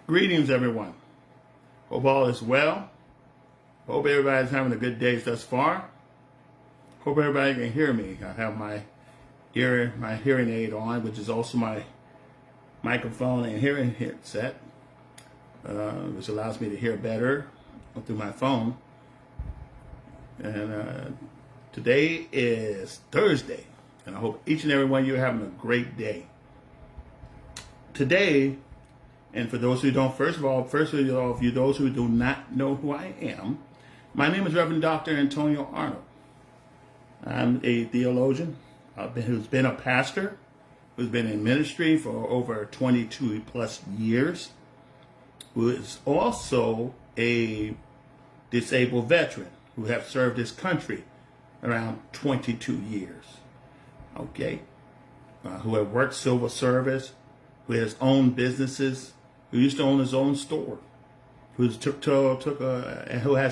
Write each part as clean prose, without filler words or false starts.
Greetings, everyone. Hope all is well. Hope everybody's having a good day thus far. Hope everybody can hear me. I have my hearing aid on, which is also my microphone and hearing headset, which allows me to hear better through my phone. And today is Thursday, and I hope each and every one of you are having a great day. Today, and for those who don't, first of all, those who do not know who I am, my name is Reverend Dr. Antonio Arnold. I'm a theologian who's been a pastor, who's been in ministry for over 22 plus years, who is also a disabled veteran who have served his country around 22 years. Okay? Who have worked civil service, who has owned businesses, who used to own his own store, who has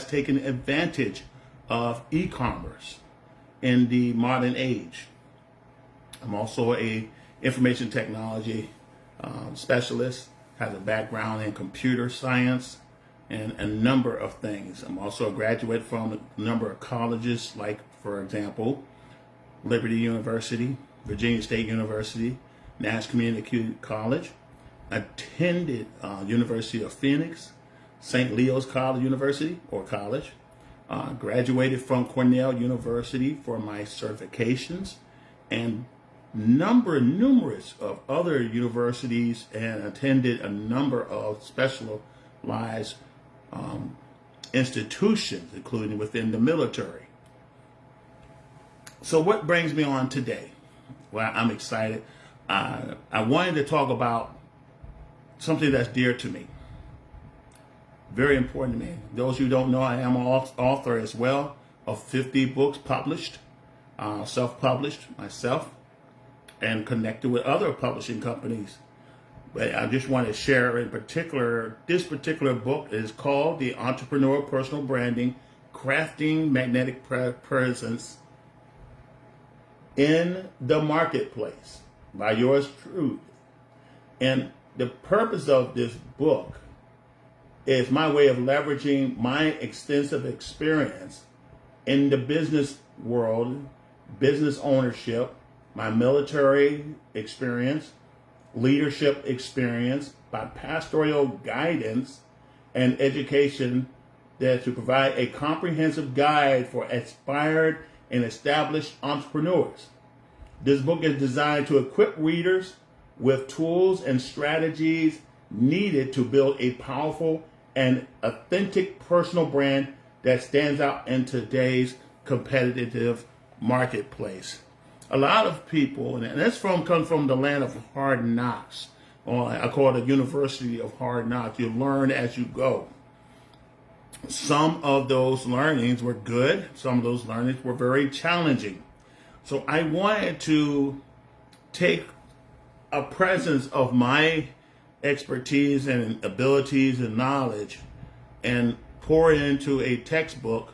taken advantage of e-commerce in the modern age. I'm also a information technology specialist, has a background in computer science and a number of things. I'm also a graduate from a number of colleges, like, for example, Liberty University, Virginia State University, Nash Community College, attended University of Phoenix, St. Leo's College University, or college, graduated from Cornell University for my certifications, and numerous of other universities, and attended a number of specialized institutions, including within the military. So what brings me on today? Well, I'm excited. I wanted to talk about something that's dear to me. Very important to me. Those who don't know, I am an author as well of 50 books published, self-published myself, and connected with other publishing companies. But I just want to share in particular, this particular book is called The Entrepreneur Personal Branding, Crafting Magnetic Presence in the Marketplace by yours truly. And the purpose of this book is my way of leveraging my extensive experience in the business world, business ownership, my military experience, leadership experience, by pastoral guidance and education, that to provide a comprehensive guide for aspired and established entrepreneurs. This book is designed to equip readers with tools and strategies needed to build a powerful and authentic personal brand that stands out in today's competitive marketplace. A lot of people, and that's comes from the land of hard knocks, or I call it a university of hard knocks. You learn as you go. Some of those learnings were good. Some of those learnings were very challenging. So I wanted to take a presence of my expertise and abilities and knowledge and pour it into a textbook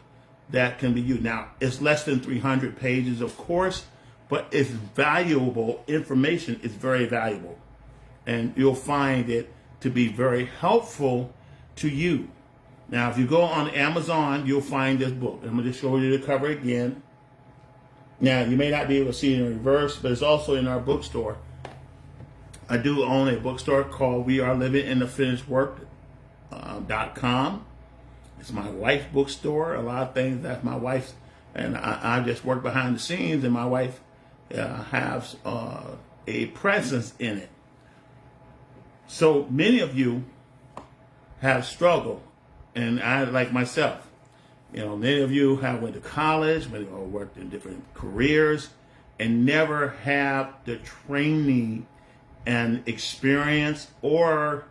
that can be used. Now, it's less than 300 pages, of course, but it's valuable information. It's very valuable. And you'll find it to be very helpful to you. Now, if you go on Amazon, you'll find this book. I'm going to show you the cover again. Now, you may not be able to see it in reverse, but it's also in our bookstore. I do own a bookstore called We Are Living in the Finished Work.com. It's my wife's bookstore. A lot of things that's my wife's, and I just work behind the scenes, and my wife has a presence in it. So many of you have struggled, and I, like myself, many of you have went to college, many or worked in different careers, and never have the training and experience or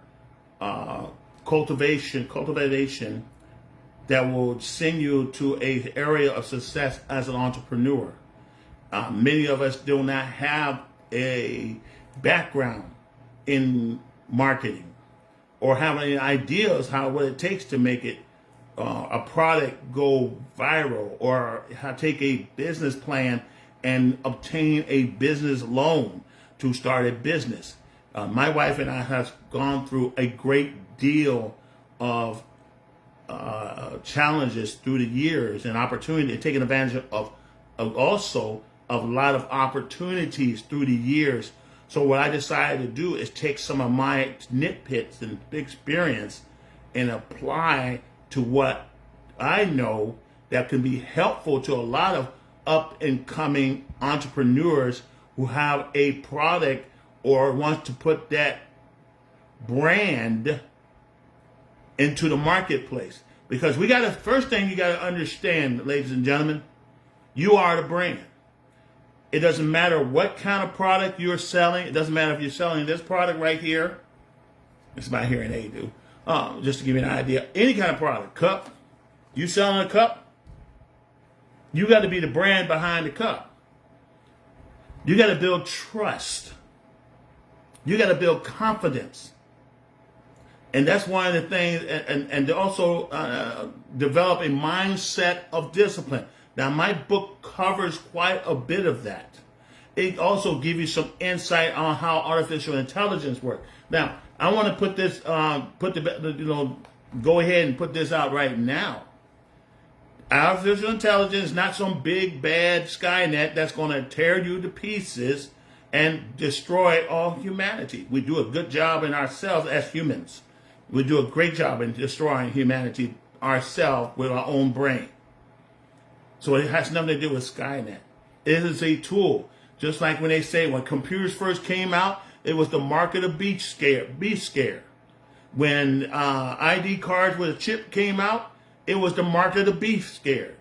cultivation that will send you to an area of success as an entrepreneur. Many of us do not have a background in marketing or have any ideas what it takes to make it a product go viral, or how to take a business plan and obtain a business loan to start a business. My wife and I have gone through a great deal of challenges through the years and opportunity, and taking advantage of also of a lot of opportunities through the years. So what I decided to do is take some of my nitpicks and experience and apply to what I know that can be helpful to a lot of up and coming entrepreneurs who have a product or want to put that brand into the marketplace. Because first thing you got to understand, ladies and gentlemen, you are the brand. It doesn't matter what kind of product you're selling. It doesn't matter if you're selling this product right here. It's my hearing aid, dude. Just to give you an idea. Any kind of product, cup. You selling a cup? You got to be the brand behind the cup. You got to build trust. You got to build confidence. And that's one of the things, and to also develop a mindset of discipline. Now, my book covers quite a bit of that. It also gives you some insight on how artificial intelligence works. Now, I want to put this, go ahead and put this out right now. Artificial intelligence is not some big bad Skynet that's going to tear you to pieces and destroy all humanity. We do a good job in ourselves as humans. We do a great job in destroying humanity ourselves with our own brain. So it has nothing to do with Skynet. It is a tool. Just like when they say when computers first came out, it was the mark of the beast scare. When ID cards with a chip came out, it was the mark of the beast scare.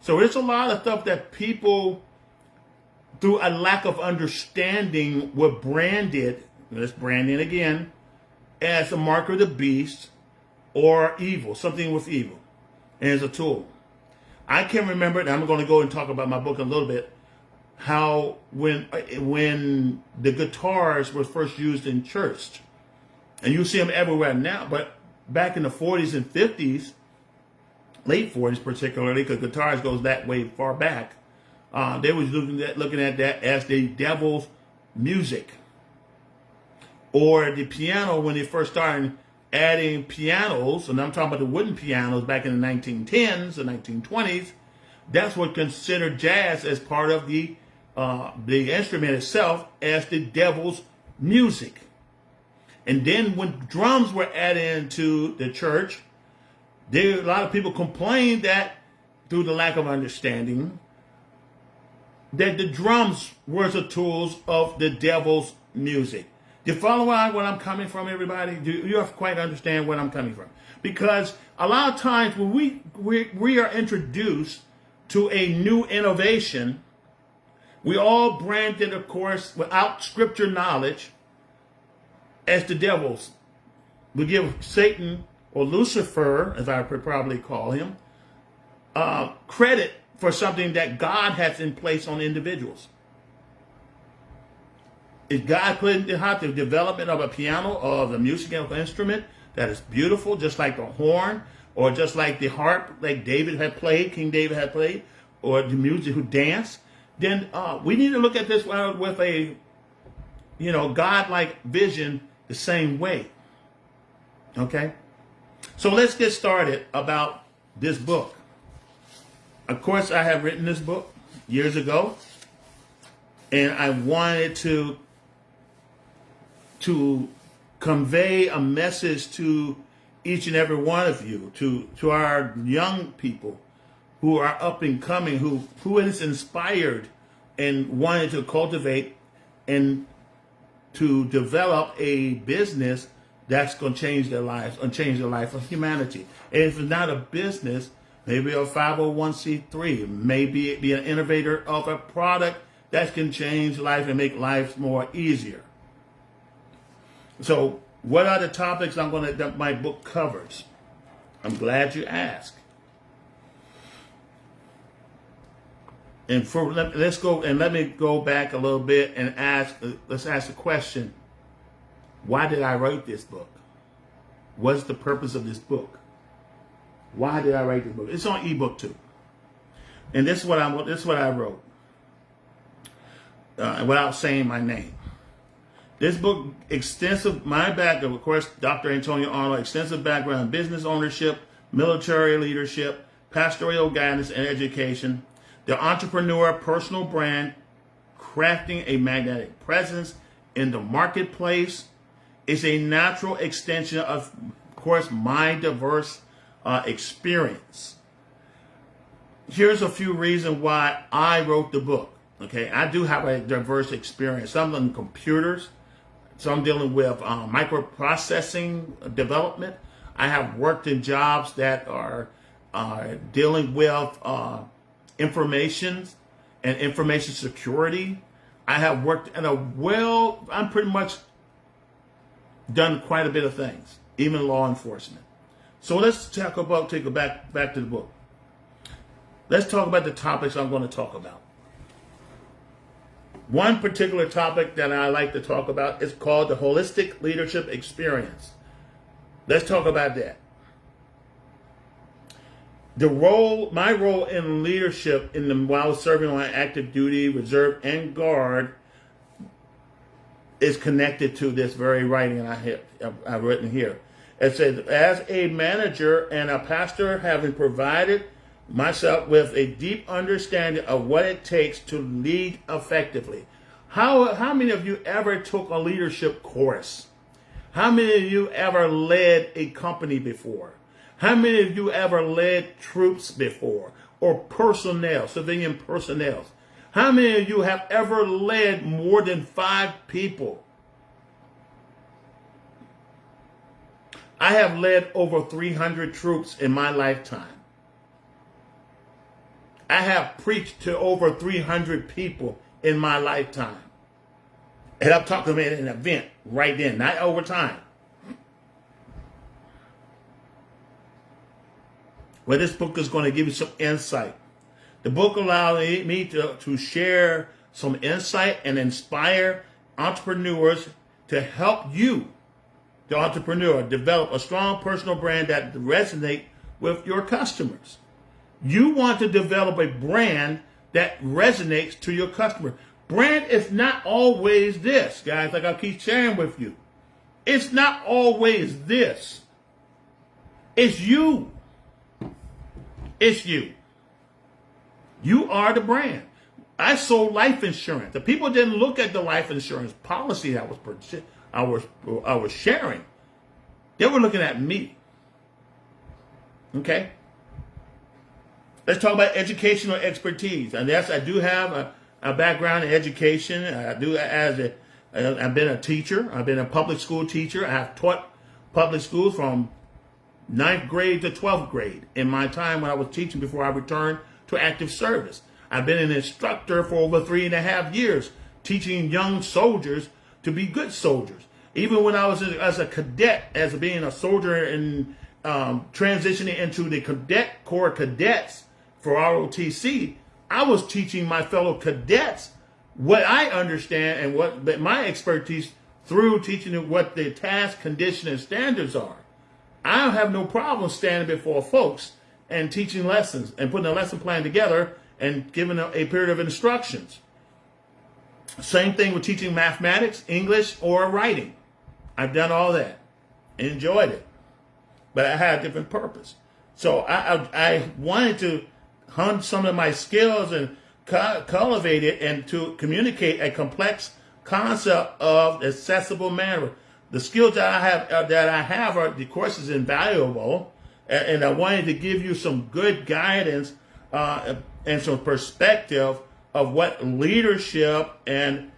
So there's a lot of stuff that people, through a lack of understanding, were branded, let's brand it again, as a mark of the beast or evil, something with evil, and as a tool. I can remember, and I'm going to go and talk about my book a little bit, how when the guitars were first used in church, and you see them everywhere now, but back in the 40s and 50s, late 40s particularly, because guitars goes that way far back, they was looking at that as the devil's music. Or the piano, when they first started adding pianos, and I'm talking about the wooden pianos back in the 1910s or 1920s, that's what considered jazz as part of the instrument itself as the devil's music. And then when drums were added into the church, a lot of people complained that, through the lack of understanding, that the drums were the tools of the devil's music. Do you follow where I'm coming from, everybody? Do you quite understand where I'm coming from? Because a lot of times when we are introduced to a new innovation, we all branded, of course, without scripture knowledge, as the devils. We give Satan, or Lucifer, as I would probably call him, credit for something that God has in place on individuals. Is God put into the development of a piano or of a musical instrument that is beautiful, just like the horn, or just like the harp, like David had played, King David had played, or the music who danced? Then we need to look at this with a, God-like vision the same way. Okay? So let's get started about this book. Of course, I have written this book years ago, and I wanted to convey a message to each and every one of you, to our young people who are up and coming, who is inspired and wanted to cultivate and to develop a business that's going to change their lives and change the life of humanity. And if it's not a business, maybe a 501c3, maybe be an innovator of a product that can change life and make life more easier. So what are the topics that my book covers? I'm glad you asked. And let me go back a little bit and let's ask the question, why did I write this book? What's the purpose of this book? Why did I write this book? It's on ebook too. And this is what I wrote. Without saying my name. This book, my background, of course, Dr. Antonio Arnold, extensive background in business ownership, military leadership, pastoral guidance, and education. The entrepreneur personal brand, crafting a magnetic presence in the marketplace, is a natural extension of course, my diverse experience. Here's a few reasons why I wrote the book. Okay, I do have a diverse experience. Some in computers, some dealing with microprocessing development. I have worked in jobs that are dealing with information and information security. I have worked in I'm pretty much done quite a bit of things, even law enforcement. So let's take it back to the book. Let's talk about the topics I'm going to talk about. One particular topic that I like to talk about is called the holistic leadership experience. Let's talk about that. My role in leadership while I was serving on active duty, reserve, and guard is connected to this very writing I've written here. It says, as a manager and a pastor, having provided myself with a deep understanding of what it takes to lead effectively. How many of you ever took a leadership course? How many of you ever led a company before? How many of you ever led troops before, or personnel, civilian personnel? How many of you have ever led more than 5 people? I have led over 300 troops in my lifetime. I have preached to over 300 people in my lifetime. And I'm talking about an event right then, not over time. Well, this book is going to give you some insight. The book allowed me to share some insight and inspire entrepreneurs to help you, the entrepreneur, develop a strong personal brand that resonates with your customers. You want to develop a brand that resonates to your customer. Brand is not always this, guys, like I keep sharing with you. It's not always this. It's you. It's you. You are the brand. I sold life insurance. The people didn't look at the life insurance policy that I was sharing. They were looking at me. Okay? Let's talk about educational expertise. And yes, I do have a background in education. I've been a teacher. I've been a public school teacher. I have taught public schools from 9th grade to 12th grade in my time when I was teaching before I returned to active service. I've been an instructor for over 3.5 years, teaching young soldiers to be good soldiers. Even when I was as a cadet, as being a soldier and transitioning into the cadet corps cadets for ROTC, I was teaching my fellow cadets what I understand and what my expertise through teaching them what the task, condition, and standards are. I don't have no problem standing before folks and teaching lessons and putting a lesson plan together and giving a period of instructions. Same thing with teaching mathematics, English, or writing. I've done all that. Enjoyed it. But I had a different purpose. So I wanted to hone some of my skills and cultivate it and to communicate a complex concept of accessible manner. The skills that I have are, the course is invaluable, and I wanted to give you some good guidance and some perspective of what leadership and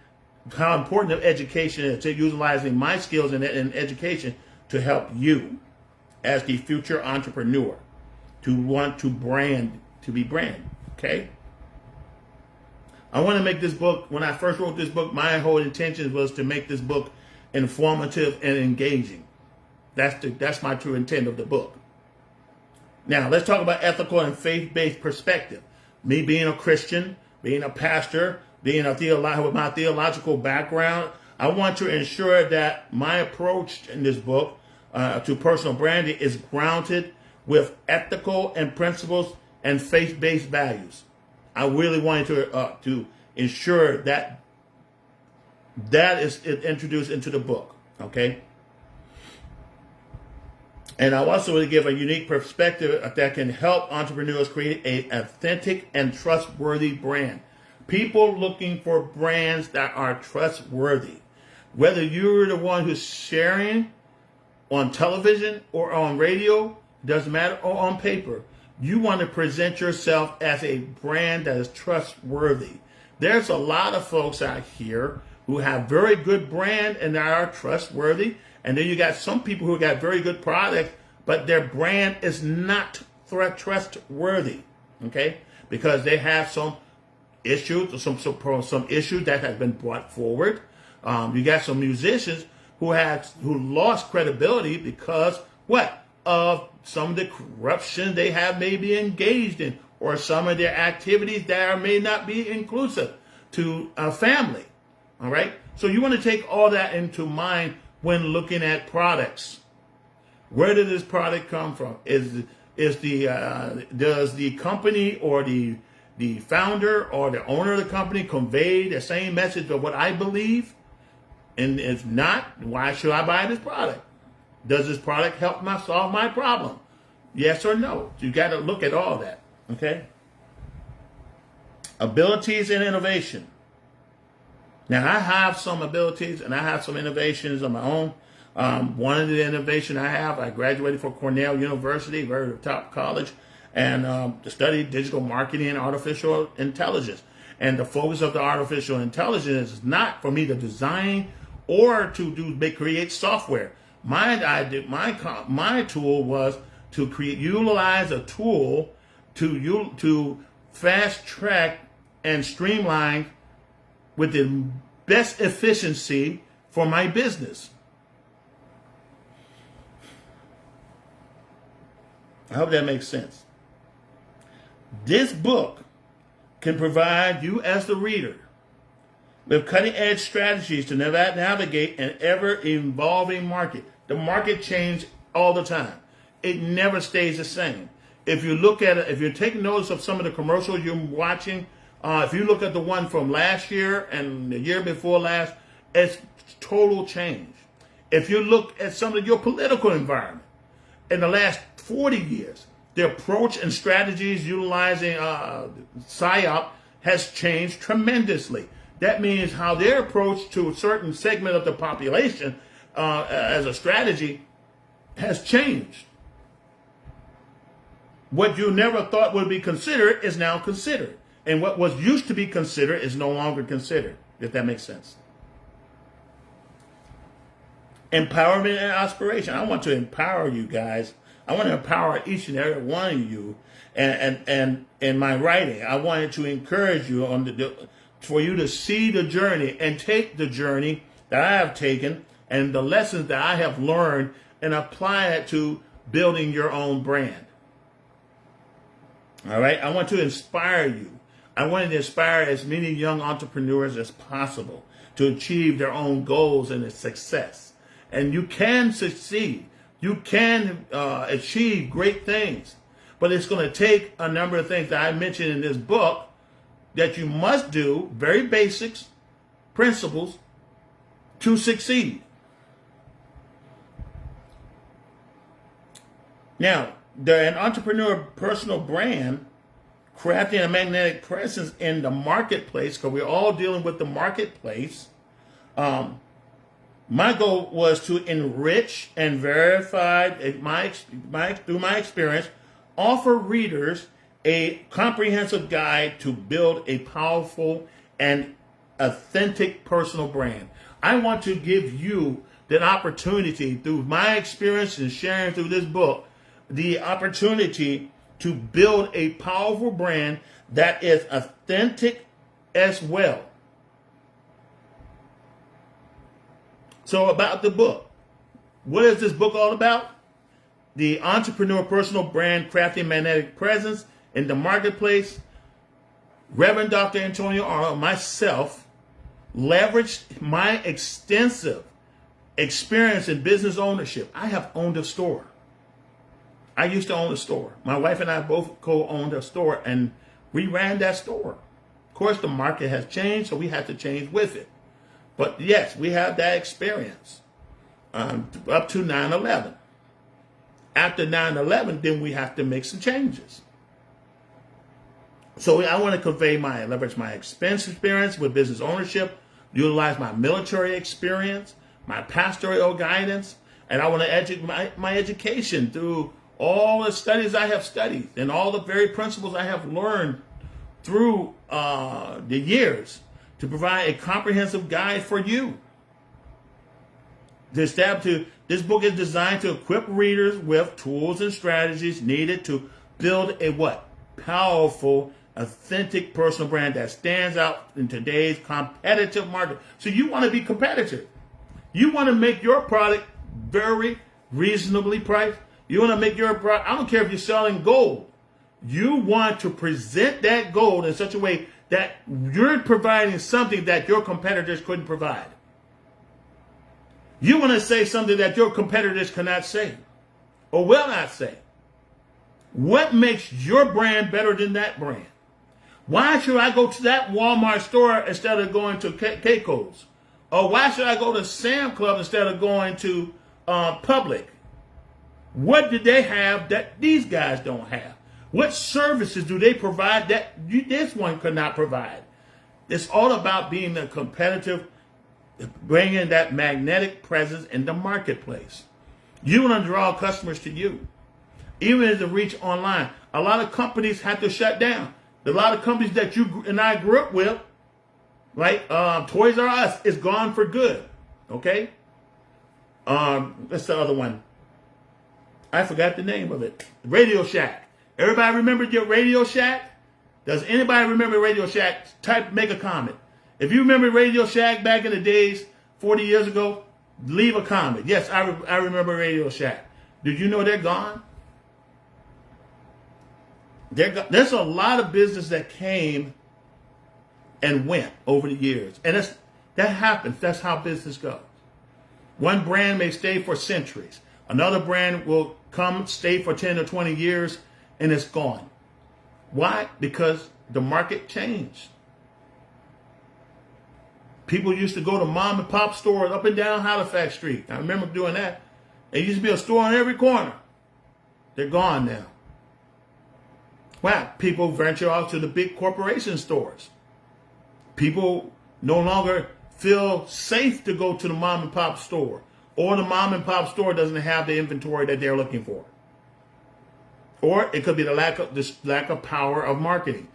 how important of education is, to utilizing my skills in education to help you as the future entrepreneur to want to be brand. Okay? I want to make this book, when I first wrote this book, my whole intention was to make this book informative and engaging. That's my true intent of the book. Now, let's talk about ethical and faith-based perspective. Me being a Christian, being a pastor, being with my theological background, I want to ensure that my approach in this book to personal branding is grounded with ethical and principles and faith-based values. I really wanted to ensure that That is introduced into the book, okay? And I also want to give a unique perspective that can help entrepreneurs create an authentic and trustworthy brand. People looking for brands that are trustworthy. Whether you're the one who's sharing on television or on radio, doesn't matter, or on paper, you want to present yourself as a brand that is trustworthy. There's a lot of folks out here who have very good brand and that are trustworthy. And then you got some people who got very good products, but their brand is not trustworthy, okay? Because they have some issues, some issues that have been brought forward. You got some musicians who lost credibility because what? Of some of the corruption they have maybe engaged in, or some of their activities that may not be inclusive to a family. All right. So you want to take all that into mind when looking at products. Where did this product come from? Does the company or the founder or the owner of the company convey the same message of what I believe? And if not, why should I buy this product? Does this product help solve my problem? Yes or no? You got to look at all that. Okay. Abilities and innovation. Now, I have some abilities and I have some innovations of my own. One of the innovations I have, I graduated from Cornell University, very top college, and studied digital marketing and artificial intelligence. And the focus of the artificial intelligence is not for me to design or to create software. My tool was to utilize a tool to fast track and streamline with the best efficiency for my business. I hope that makes sense. This book can provide you as the reader with cutting-edge strategies to navigate an ever-evolving market. The market changes all the time. It never stays the same. If you look at it, if you're taking notice of some of the commercials you're watching, if you look at the one from last year and the year before last, it's total change. If you look at some of your political environment in the last 40 years, the approach and strategies utilizing PSYOP has changed tremendously. That means how their approach to a certain segment of the population as a strategy has changed. What you never thought would be considered is now considered. And what was used to be considered is no longer considered, if that makes sense. Empowerment and aspiration. I want to empower you guys. I want to empower each and every one of you. And in my writing, I wanted to encourage you for you to see the journey and take the journey that I have taken and the lessons that I have learned and apply it to building your own brand. All right. I want to inspire you. I want to inspire as many young entrepreneurs as possible to achieve their own goals and success. And you can succeed. You can achieve great things. But it's going to take a number of things that I mentioned in this book that you must do, very basics, principles, to succeed. Now, an entrepreneur personal brand, crafting a magnetic presence in the marketplace, because we're all dealing with the marketplace. My goal was to enrich and verify through my experience, offer readers a comprehensive guide to build a powerful and authentic personal brand. I want to give you that opportunity through my experience and sharing through this book, the opportunity to build a powerful brand that is authentic as well. So about the book. What is this book all about? The entrepreneur personal brand crafting magnetic presence in the marketplace. Reverend Dr. Antonio Arnold, myself, leveraged my extensive experience in business ownership. I have owned a store. I used to own a store. My wife and I both co-owned a store, and we ran that store. Of course, the market has changed, so we had to change with it. But yes, we have that experience up to 9/11. After 9/11, then we have to make some changes. So I want to leverage my expense experience with business ownership, utilize my military experience, my pastoral guidance, and I want to educate my education through all the studies I have studied and all the very principles I have learned through the years to provide a comprehensive guide for you. This book is designed to equip readers with tools and strategies needed to build a what? Powerful, authentic personal brand that stands out in today's competitive market. So you want to be competitive. You want to make your product very reasonably priced. You want to make your product, I don't care if you're selling gold. You want to present that gold in such a way that you're providing something that your competitors couldn't provide. You want to say something that your competitors cannot say or will not say. What makes your brand better than that brand? Why should I go to that Walmart store instead of going to Keiko's? Or why should I go to Sam Club instead of going to Public? What do they have that these guys don't have? What services do they provide that this one could not provide? It's all about being a competitive, bringing that magnetic presence in the marketplace. You want to draw customers to you. Even as the reach online, a lot of companies had to shut down. A lot of companies that you and I grew up with, like Toys R Us, is gone for good. Okay? What's the other one? I forgot the name of it. Radio Shack. Everybody remember your Radio Shack? Does anybody remember Radio Shack? Make a comment. If you remember Radio Shack back in the days, 40 years ago, leave a comment. Yes, I remember Radio Shack. Did you know they're gone? There's a lot of business that came and went over the years. And that happens. That's how business goes. One brand may stay for centuries. Another brand will stay for 10 or 20 years, and it's gone. Why? Because the market changed. People used to go to mom and pop stores up and down Halifax Street. I remember doing that. There used to be a store on every corner. They're gone now. Why? People venture off to the big corporation stores. People no longer feel safe to go to the mom and pop store, or the mom and pop store doesn't have the inventory that they're looking for. Or it could be the lack of power of marketing.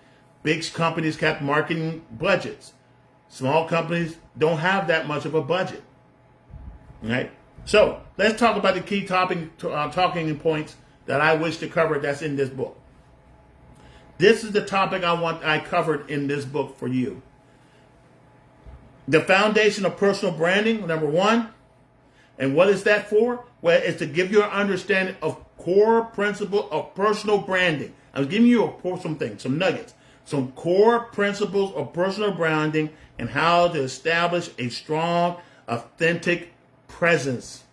Big companies have marketing budgets. Small companies don't have that much of a budget. Right? So let's talk about the key talking points that I wish to cover that's in this book. This is the topic I covered in this book for you. The foundation of personal branding, number one. And what is that for? Well, it's to give you an understanding of core principle of personal branding. I'm giving you some nuggets, some core principles of personal branding and how to establish a strong, authentic presence.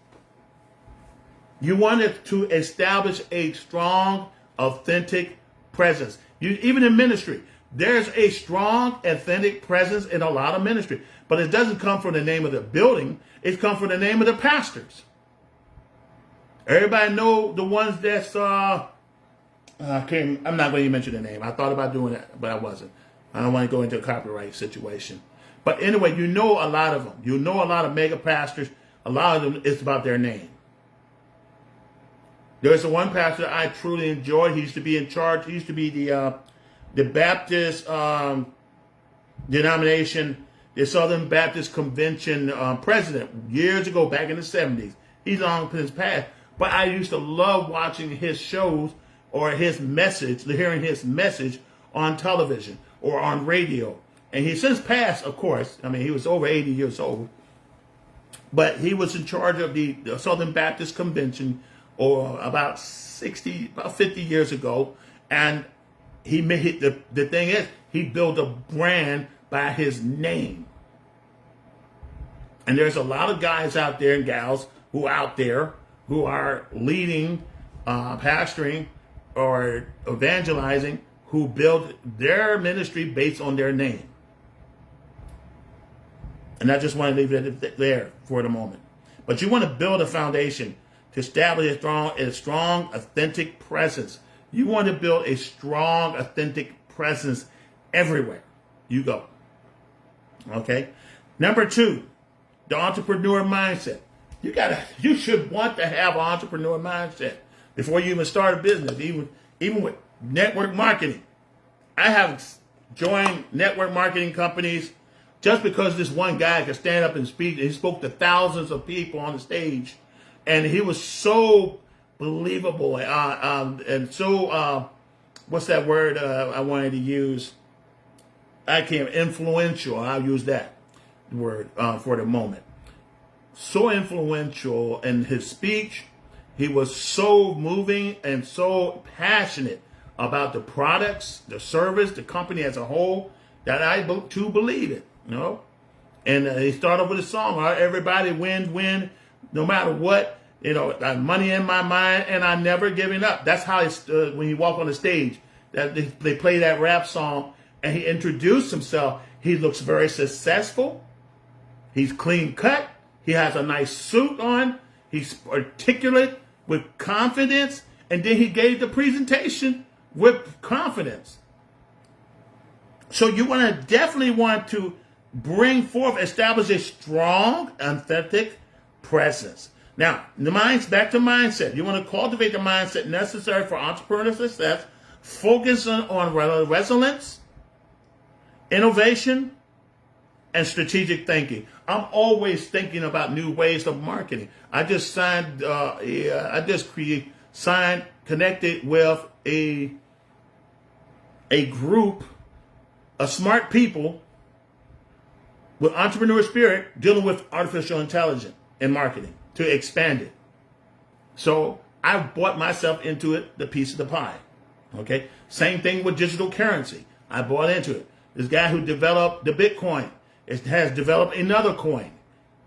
You want to establish a strong, authentic presence. Even in ministry, there's a strong, authentic presence in a lot of ministry. But it doesn't come from the name of the building. It comes from the name of the pastors. Everybody know the ones that's, I'm not going to mention the name. I thought about doing that, but I wasn't. I don't want to go into a copyright situation. But anyway, you know a lot of them. You know a lot of mega pastors. A lot of them, it's about their name. There's one pastor I truly enjoyed. He used to be in charge. He used to be the Baptist denomination, the Southern Baptist Convention president years ago, back in the 70s. He's long since passed. But I used to love watching his shows or his message, hearing his message on television or on radio. And he's since passed, of course. I mean, he was over 80 years old. But he was in charge of the Southern Baptist Convention or about 50 years ago. And he made the thing is, he built a brand by his name. And there's a lot of guys out there and gals who are leading, pastoring, or evangelizing, who build their ministry based on their name. And I just want to leave it there for the moment. But you want to build a foundation to establish a strong, authentic presence. You want to build a strong, authentic presence everywhere you go. Okay? Number 2, the entrepreneur mindset. You should want to have an entrepreneur mindset before you even start a business, even with network marketing. I have joined network marketing companies just because this one guy could stand up and speak. He spoke to thousands of people on the stage, and he was so believable and so what's that word I wanted to use? Influential. I'll use that word for the moment. So influential in his speech. He was so moving and so passionate about the products, the service, the company as a whole, that I too believe it. And he started with a song, everybody win, no matter what. I money in my mind, and I'm never giving up. That's how when he walked on the stage, that they play that rap song, and he introduced himself. He looks very successful. He's clean cut. He has a nice suit on. He's articulate with confidence, and then he gave the presentation with confidence. So you definitely want to establish a strong, authentic presence. Now, back to mindset. You want to cultivate the mindset necessary for entrepreneurial success, focus on resilience, innovation, and strategic thinking. I'm always thinking about new ways of marketing. I just connected with a group of smart people with entrepreneur spirit dealing with artificial intelligence and marketing to expand it. So I bought myself into it, the piece of the pie. Okay. Same thing with digital currency. I bought into it. This guy who developed the Bitcoin has developed another coin.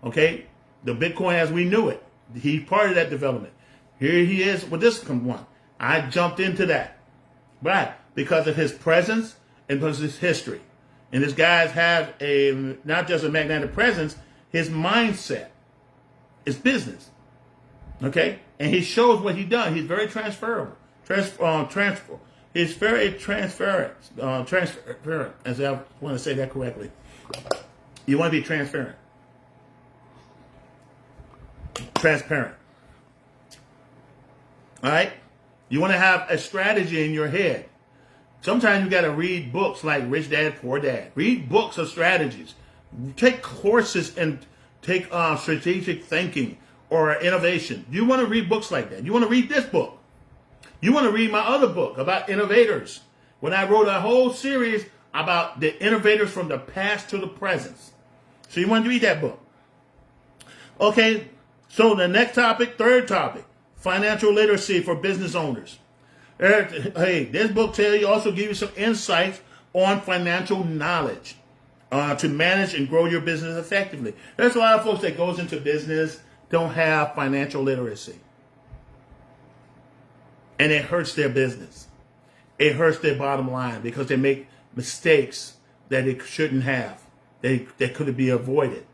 Okay. The Bitcoin as we knew it. He's part of that development. Here he is with this one. I jumped into that. Right. Because of his presence and because of his history. And this guy has not just a magnetic presence, his mindset is business. Okay? And he shows what he done. He's very transferable. He's very transparent. As I want to say that correctly. You want to be transparent. Transparent. All right? You want to have a strategy in your head. Sometimes you got to read books like Rich Dad, Poor Dad. Read books of strategies. Take courses and take strategic thinking or innovation. You want to read books like that. You want to read this book. You want to read my other book about innovators. When I wrote a whole series about the innovators from the past to the present. So you want to read that book. Okay, so the next topic, third topic, financial literacy for business owners. Hey, this book also give you some insights on financial knowledge to manage and grow your business effectively. There's a lot of folks that goes into business don't have financial literacy. And it hurts their business. It hurts their bottom line because they make mistakes that they shouldn't have. That could be avoided.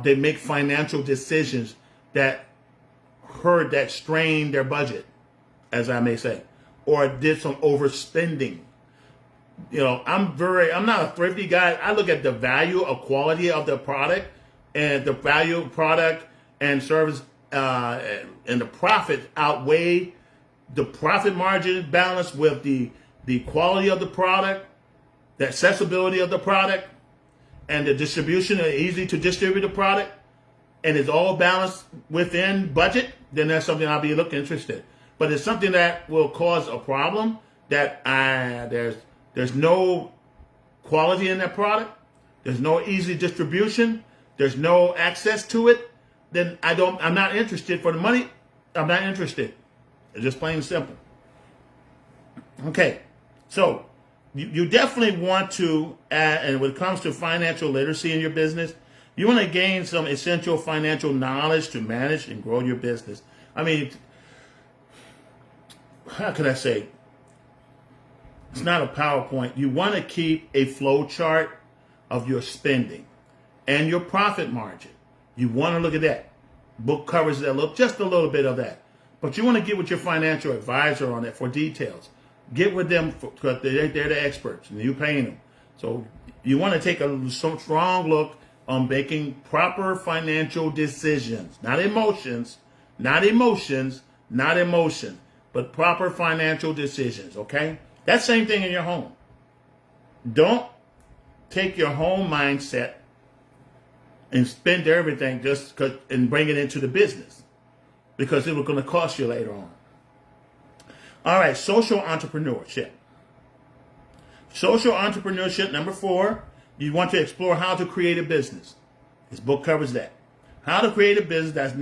They make financial decisions that strain their budget, as I may say, or did some overspending. I'm not a thrifty guy. I look at the value of quality of the product and the value of product and service and the profit outweigh the profit margin balance with the quality of the product, the accessibility of the product, and the distribution, easy to distribute the product, and it's all balanced within budget, then that's something I'll be interested. But it's something that will cause a problem that there's no quality in that product, there's no easy distribution, there's no access to it, then I'm not interested. For the money, I'm not interested. It's just plain and simple. Okay, so you definitely want to, and when it comes to financial literacy in your business, you want to gain some essential financial knowledge to manage and grow your business. I mean, how can I say? It's not a PowerPoint. You want to keep a flow chart of your spending. and your profit margin. You want to look at that. Book covers that just a little bit of that. But you want to get with your financial advisor on that for details. Get with them because they're the experts and you're paying them. So you want to take a strong look on making proper financial decisions. Not emotions, but proper financial decisions, okay? That same thing in your home. Don't take your home mindset and spend everything and bring it into the business because it was going to cost you later on. All right, social entrepreneurship. Social entrepreneurship, number 4, you want to explore how to create a business. This book covers that. How to create a business that's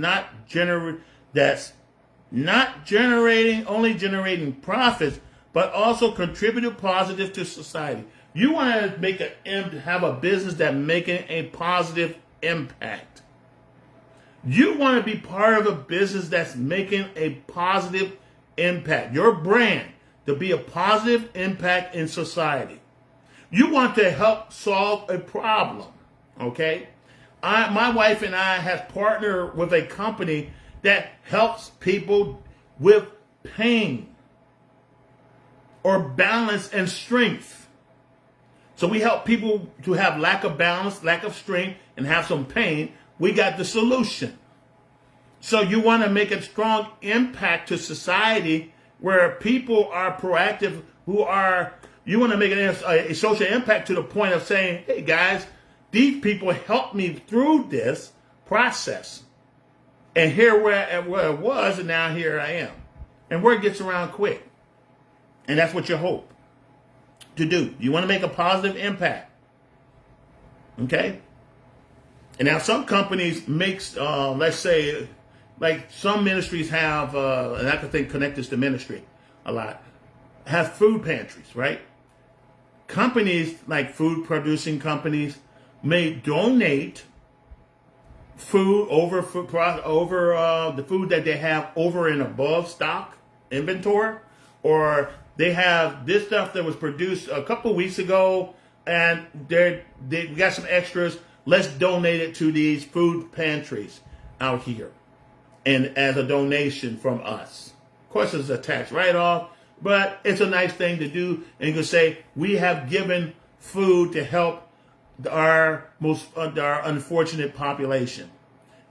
not generating profits, but also contribute positive to society. You want to have a business that's making a positive impact. You want to be part of a business that's making a positive impact. Your brand to be a positive impact in society. You want to help solve a problem, okay? My wife and I have partnered with a company that helps people with pain or balance and strength. So we help people to have lack of balance, lack of strength, and have some pain. We got the solution. So you want to make a strong impact to society where people are proactive, you want to make a social impact to the point of saying, hey guys, these people helped me through this process. And here where it was, and now here I am. And word gets around quick. And that's what you hope to do. You want to make a positive impact. Okay? And now some companies let's say, like some ministries have, and I can think connect this to ministry a lot, have food pantries, right? Companies like food producing companies may donate food over the food that they have over and above stock inventory, or they have this stuff that was produced a couple weeks ago and they got some extras. Let's donate it to these food pantries out here, and as a donation from us. Of course, it's a tax write-off, but it's a nice thing to do. And you can say we have given food to help our unfortunate population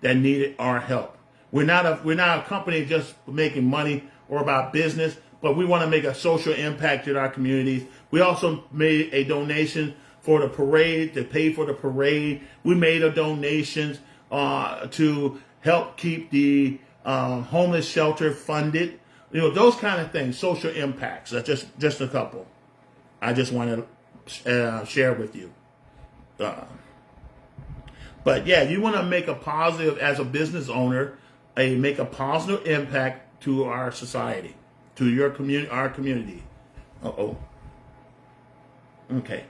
that needed our help. We're not a company just making money or about business, but we want to make a social impact in our communities. We also made a donation for the parade, to pay for the parade. We made a donation to help keep the homeless shelter funded. Those kind of things, social impacts. That's just a couple I just want to share with you. But yeah, you want to make a positive, as a business owner, make a positive impact to our society, to your community, our community. Okay.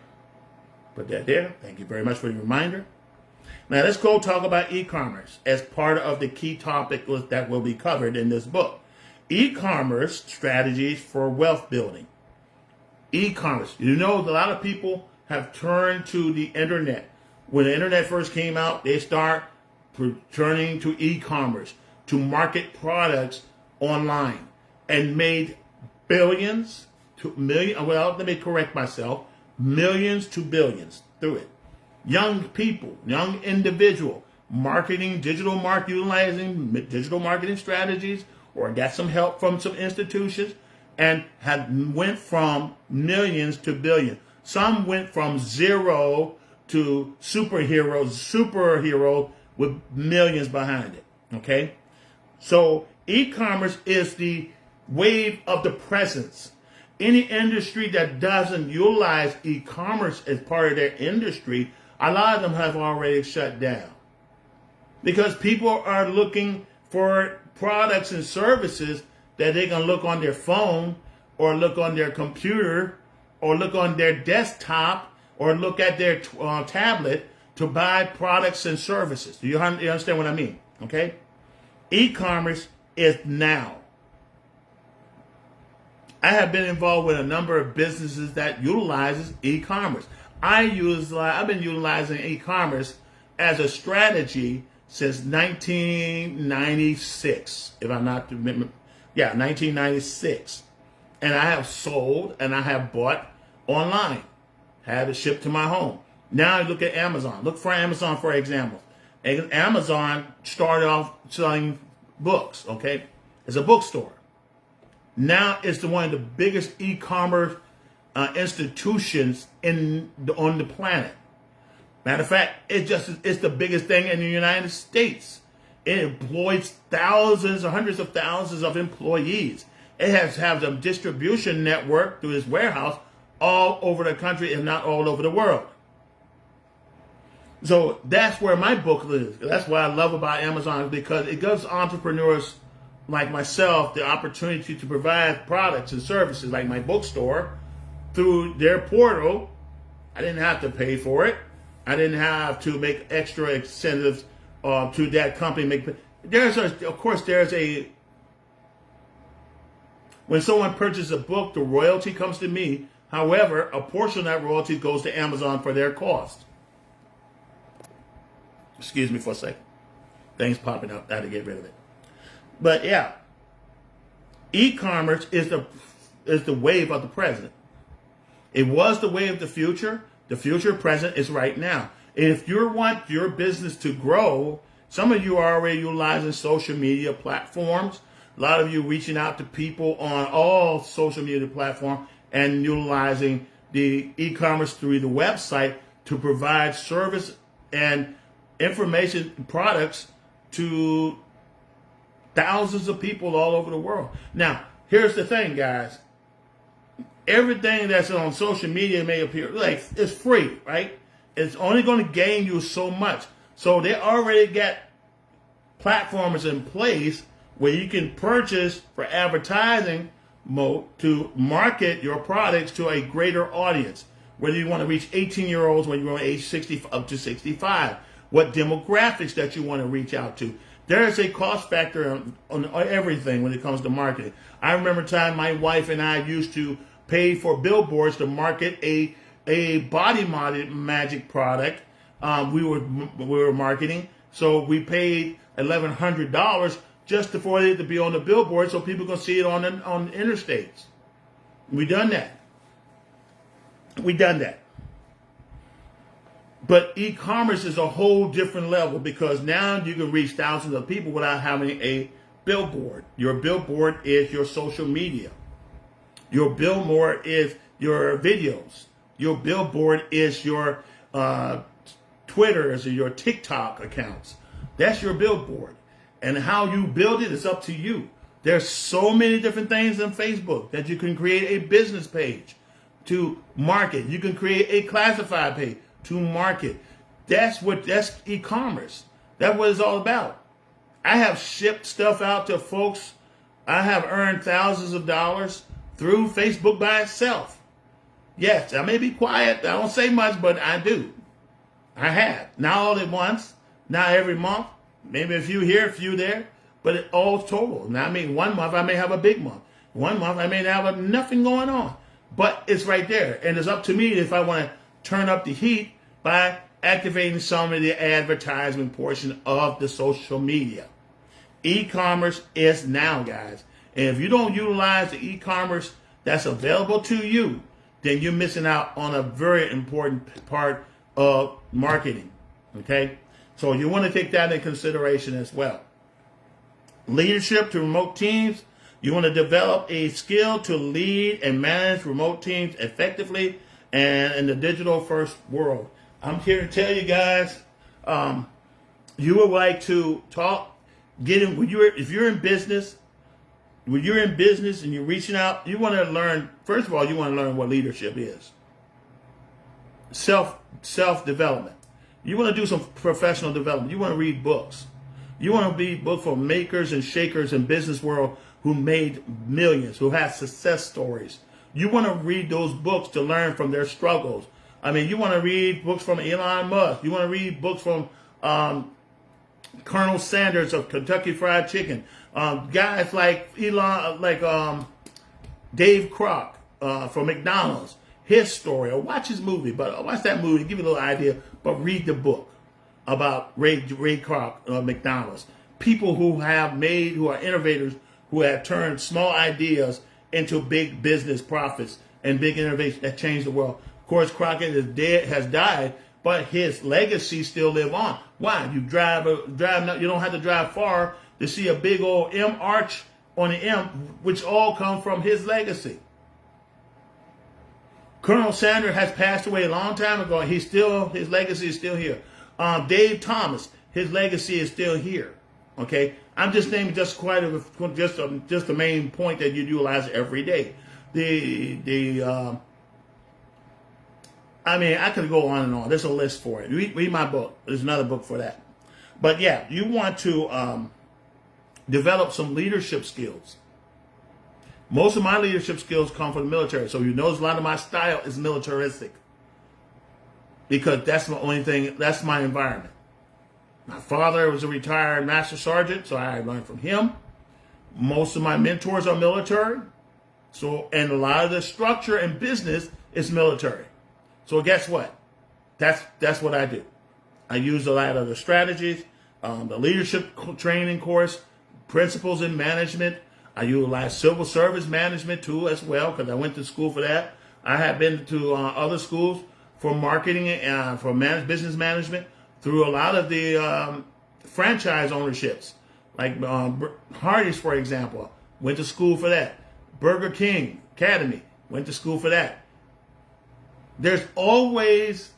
Put that there. Thank you very much for the reminder. Now let's go talk about e-commerce as part of the key topic that will be covered in this book. E-commerce strategies for wealth building. E-commerce. A lot of people have turned to the internet. When the internet first came out, they start turning to e-commerce to market products online and made billions to millions. Well, let me correct myself. Millions to billions through it. Young people, young individual, utilizing digital marketing strategies, or got some help from some institutions, and went from millions to billions. Some went from zero to superhero with millions behind it. Okay? So e-commerce is the wave of the presence. Any industry that doesn't utilize e-commerce as part of their industry, a lot of them have already shut down. Because people are looking for products and services that they can look on their phone, or look on their computer, or look on their desktop, or look at their tablet to buy products and services. Do you understand what I mean? Okay? E-commerce is now. I have been involved with a number of businesses that utilizes e-commerce. I've been utilizing e-commerce as a strategy since 1996, if I'm not remember. Yeah, 1996. And I have sold and I have bought online, had it shipped to my home. Now I look at Amazon. Look for Amazon, for example. And Amazon started off selling books, okay? It's a bookstore. Now it's one of the biggest e-commerce institutions on the planet. Matter of fact, it's the biggest thing in the United States. It employs thousands or hundreds of thousands of employees. It has a distribution network through its warehouse all over the country, if not all over the world. So that's where my book lives. That's what I love about Amazon, because it gives entrepreneurs like myself the opportunity to provide products and services like my bookstore through their portal. I didn't have to pay for it. I didn't have to make extra incentives to that company. When someone purchases a book, the royalty comes to me. However, a portion of that royalty goes to Amazon for their cost. Excuse me for a second. Things popping up. I had to get rid of it. But yeah, e-commerce is the wave of the present. It was the wave of the future. The future present is right now. If you want your business to grow, some of you are already utilizing social media platforms. A lot of you reaching out to people on all social media platforms and utilizing the e-commerce through the website to provide service and information products to thousands of people all over the world. Now, here's the thing, guys. Everything that's on social media may appear like it's free, right? It's only going to gain you so much. So they already got platforms in place where you can purchase for advertising mode to market your products to a greater audience. Whether you want to reach 18-year-olds, when you're age 60 up to 65, what demographics that you want to reach out to. There is a cost factor on everything when it comes to marketing. I remember a time my wife and I used to pay for billboards to market a body magic product. We were marketing, so we paid $1,100 just for it to be on the billboard, so people can see it on the interstates. We done that. But e-commerce is a whole different level, because now you can reach thousands of people without having a billboard. Your billboard is your social media. Your billboard is your videos. Your billboard is your Twitters or your TikTok accounts. That's your billboard. And how you build it is up to you. There's so many different things on Facebook that you can create a business page to market. You can create a classified page to market. That's e-commerce. That's what it's all about. I have shipped stuff out to folks. I have earned thousands of dollars through Facebook by itself. Yes, I may be quiet. I don't say much, but I do. I have. Not all at once, not every month. Maybe a few here, a few there, but it all total. Now, I mean, 1 month I may have a big month. 1 month I may have nothing going on. But it's right there. And it's up to me if I want to turn up the heat by activating some of the advertisement portion of the social media. E-commerce is now, guys. And if you don't utilize the e-commerce that's available to you, then you're missing out on a very important part of marketing. Okay? So you want to take that into consideration as well. Leadership to remote teams. You want to develop a skill to lead and manage remote teams effectively and in the digital first world. I'm here to tell you guys, you would like to if you're in business, when you're in business and you're reaching out, you want to learn, first of all, you want to learn what leadership is. Self-development. You want to do some professional development. You want to read books. You want to read books from makers and shakers in business world who made millions, who have success stories. You want to read those books to learn from their struggles. I mean, you want to read books from Elon Musk. You want to read books from Colonel Sanders of Kentucky Fried Chicken. Guys like Dave Kroc from McDonald's. His story, or watch his movie, but watch that movie, give you a little idea, but read the book. about Ray Kroc of McDonald's. People who are innovators, who have turned small ideas into big business profits and big innovation that changed the world. Of course, Crockett has died, but his legacy still live on. Why? You don't have to drive far to see a big old M arch on the M, which all come from his legacy. Colonel Sanders has passed away a long time ago, and his legacy is still here. Dave Thomas, his legacy is still here. Okay, I'm just naming just the main point that you utilize every day. I could go on and on. There's a list for it. Read my book. There's another book for that. But yeah, you want to develop some leadership skills. Most of my leadership skills come from the military. So you notice a lot of my style is militaristic. Because that's my only thing, that's my environment. My father was a retired master sergeant, so I learned from him. Most of my mentors are military. And a lot of the structure and business is military. So guess what? That's what I do. I use a lot of the strategies, the leadership training course, principles in management. I utilize civil service management too as well, because I went to school for that. I have been to other schools for marketing and for business management through a lot of the franchise ownerships. Like Hardee's, for example, went to school for that. Burger King Academy, went to school for that. There's always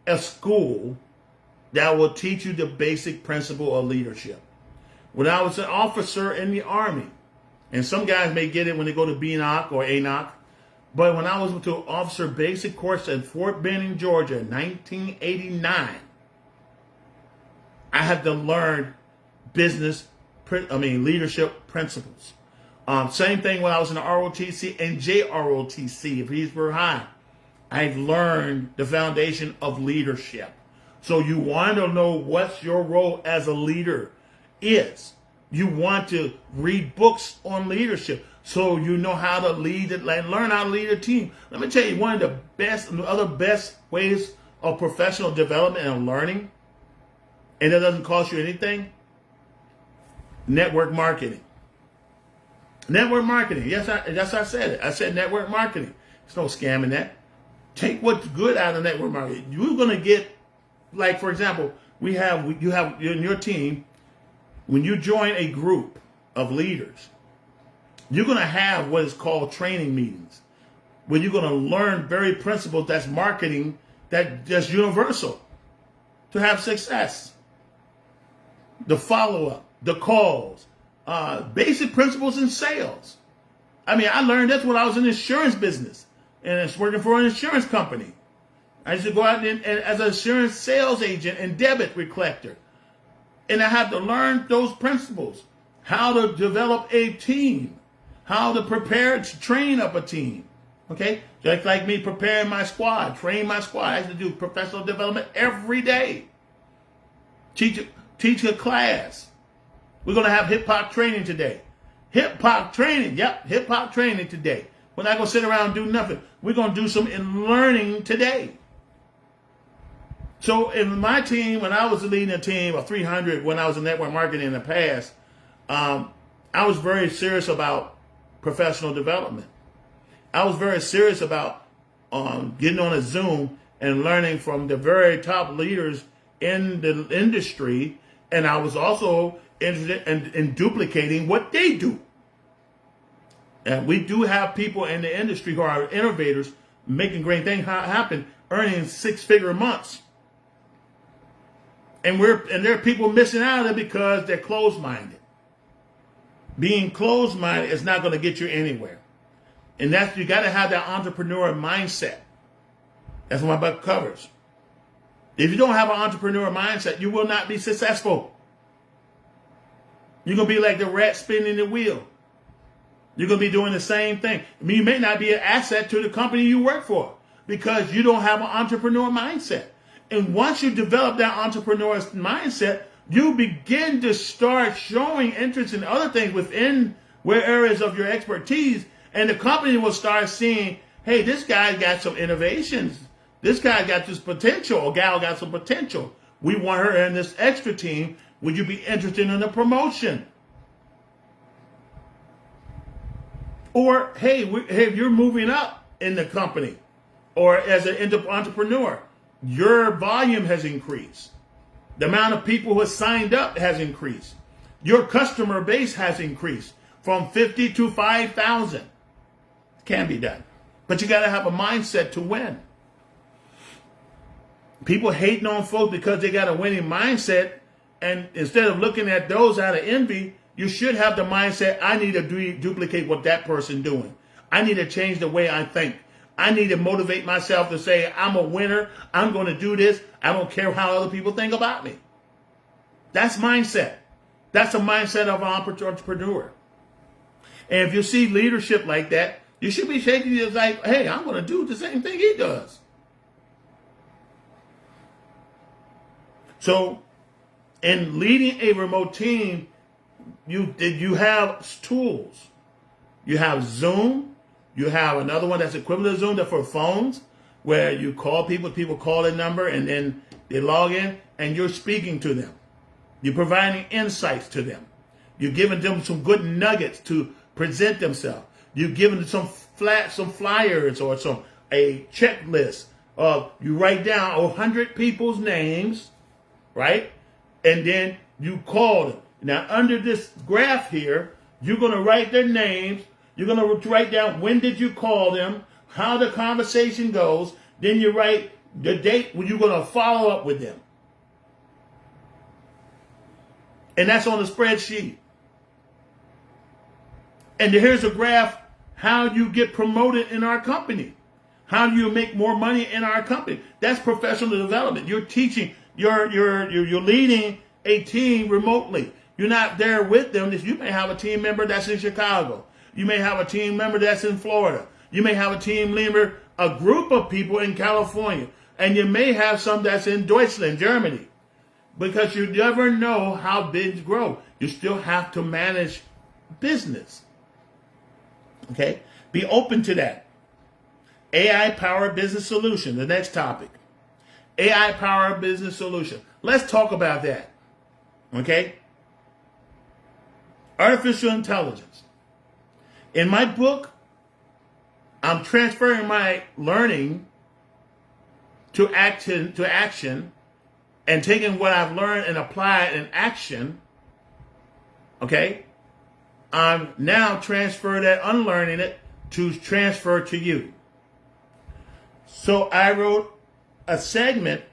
a school that will teach you the basic principle of leadership. When I was an officer in the Army, and some guys may get it when they go to BNOC or ANOC, but when I was to an officer basic course at Fort Benning, Georgia in 1989, I had to learn leadership principles. Same thing when I was in the ROTC and JROTC, if these were high. I learned the foundation of leadership. So you want to know what your role as a leader is. You want to read books on leadership so you know how to lead it and learn how to lead a team. Let me tell you, one of the other best ways of professional development and learning, and it doesn't cost you anything, network marketing. Network marketing. Yes, I said it. I said network marketing. There's no scam in that. Take what's good out of network marketing. You're going to get, like, for example, you have in your team, when you join a group of leaders, you're going to have what is called training meetings, where you're going to learn very principles that's marketing, that's universal to have success. The follow-up, the calls, basic principles in sales. I learned this when I was in the insurance business and I was working for an insurance company. I used to go out and as an insurance sales agent and debit collector. And I had to learn those principles, how to develop a team, how to prepare to train up a team. Okay? Just like me preparing my squad, train my squad. I used to do professional development every day. Teach a class. We're going to have hip-hop training today. Hip-hop training. Yep, hip-hop training today. We're not going to sit around and do nothing. We're going to do some learning today. So in my team, when I was leading a team of 300, when I was in network marketing in the past, I was very serious about professional development. I was very serious about getting on a Zoom and learning from the very top leaders in the industry. And I was also interested in duplicating what they do. And we do have people in the industry who are innovators making great things happen, earning six-figure months. And there are people missing out of it because they're closed-minded. Being closed-minded is not going to get you anywhere. And you got to have that entrepreneur mindset. That's what my book covers. If you don't have an entrepreneur mindset, you will not be successful. You're going to be like the rat spinning the wheel. You're going to be doing the same thing. You may not be an asset to the company you work for because you don't have an entrepreneur mindset. And once you develop that entrepreneur mindset, you begin to start showing interest in other things within where areas of your expertise. And the company will start seeing, hey, this guy got some innovations. This guy got this potential, or gal got some potential. We want her in this extra team. Would you be interested in a promotion? Or, hey, you're moving up in the company or as an entrepreneur, your volume has increased. The amount of people who have signed up has increased. Your customer base has increased from 50 to 5,000. Can be done. But you got to have a mindset to win. People hating on folks because they got a winning mindset. And instead of looking at those out of envy, you should have the mindset, I need to duplicate what that person doing. I need to change the way I think. I need to motivate myself to say, I'm a winner. I'm going to do this. I don't care how other people think about me. That's mindset. That's a mindset of an entrepreneur. And if you see leadership like that, you should be shaking your like, hey, I'm going to do the same thing he does. So in leading a remote team, you have tools. You have Zoom. You have another one that's equivalent to Zoom that's for phones, where you call people call a number, and then they log in, and you're speaking to them. You're providing insights to them. You're giving them some good nuggets to present themselves. You're giving them some flyers or a checklist of you write down 100 people's names, right? And then you call them. Now, under this graph here, you're going to write their names. You're going to write down when did you call them, how the conversation goes. Then you write the date when you're going to follow up with them. And that's on the spreadsheet. And here's a graph, how you get promoted in our company. How do you make more money in our company? That's professional development. You're teaching, you're leading a team remotely. You're not there with them. You may have a team member that's in Chicago. You may have a team member that's in Florida. You may have a team member, a group of people in California. And you may have some that's in Deutschland, Germany. Because you never know how bids grow. You still have to manage business. Okay? Be open to that. AI-powered business solution, the next topic. AI-powered business solution. Let's talk about that. Okay? Artificial intelligence. In my book, I'm transferring my learning to action and taking what I've learned and apply it in action. Okay? I'm now transfer that, unlearning it, to transfer to you. So I wrote a segment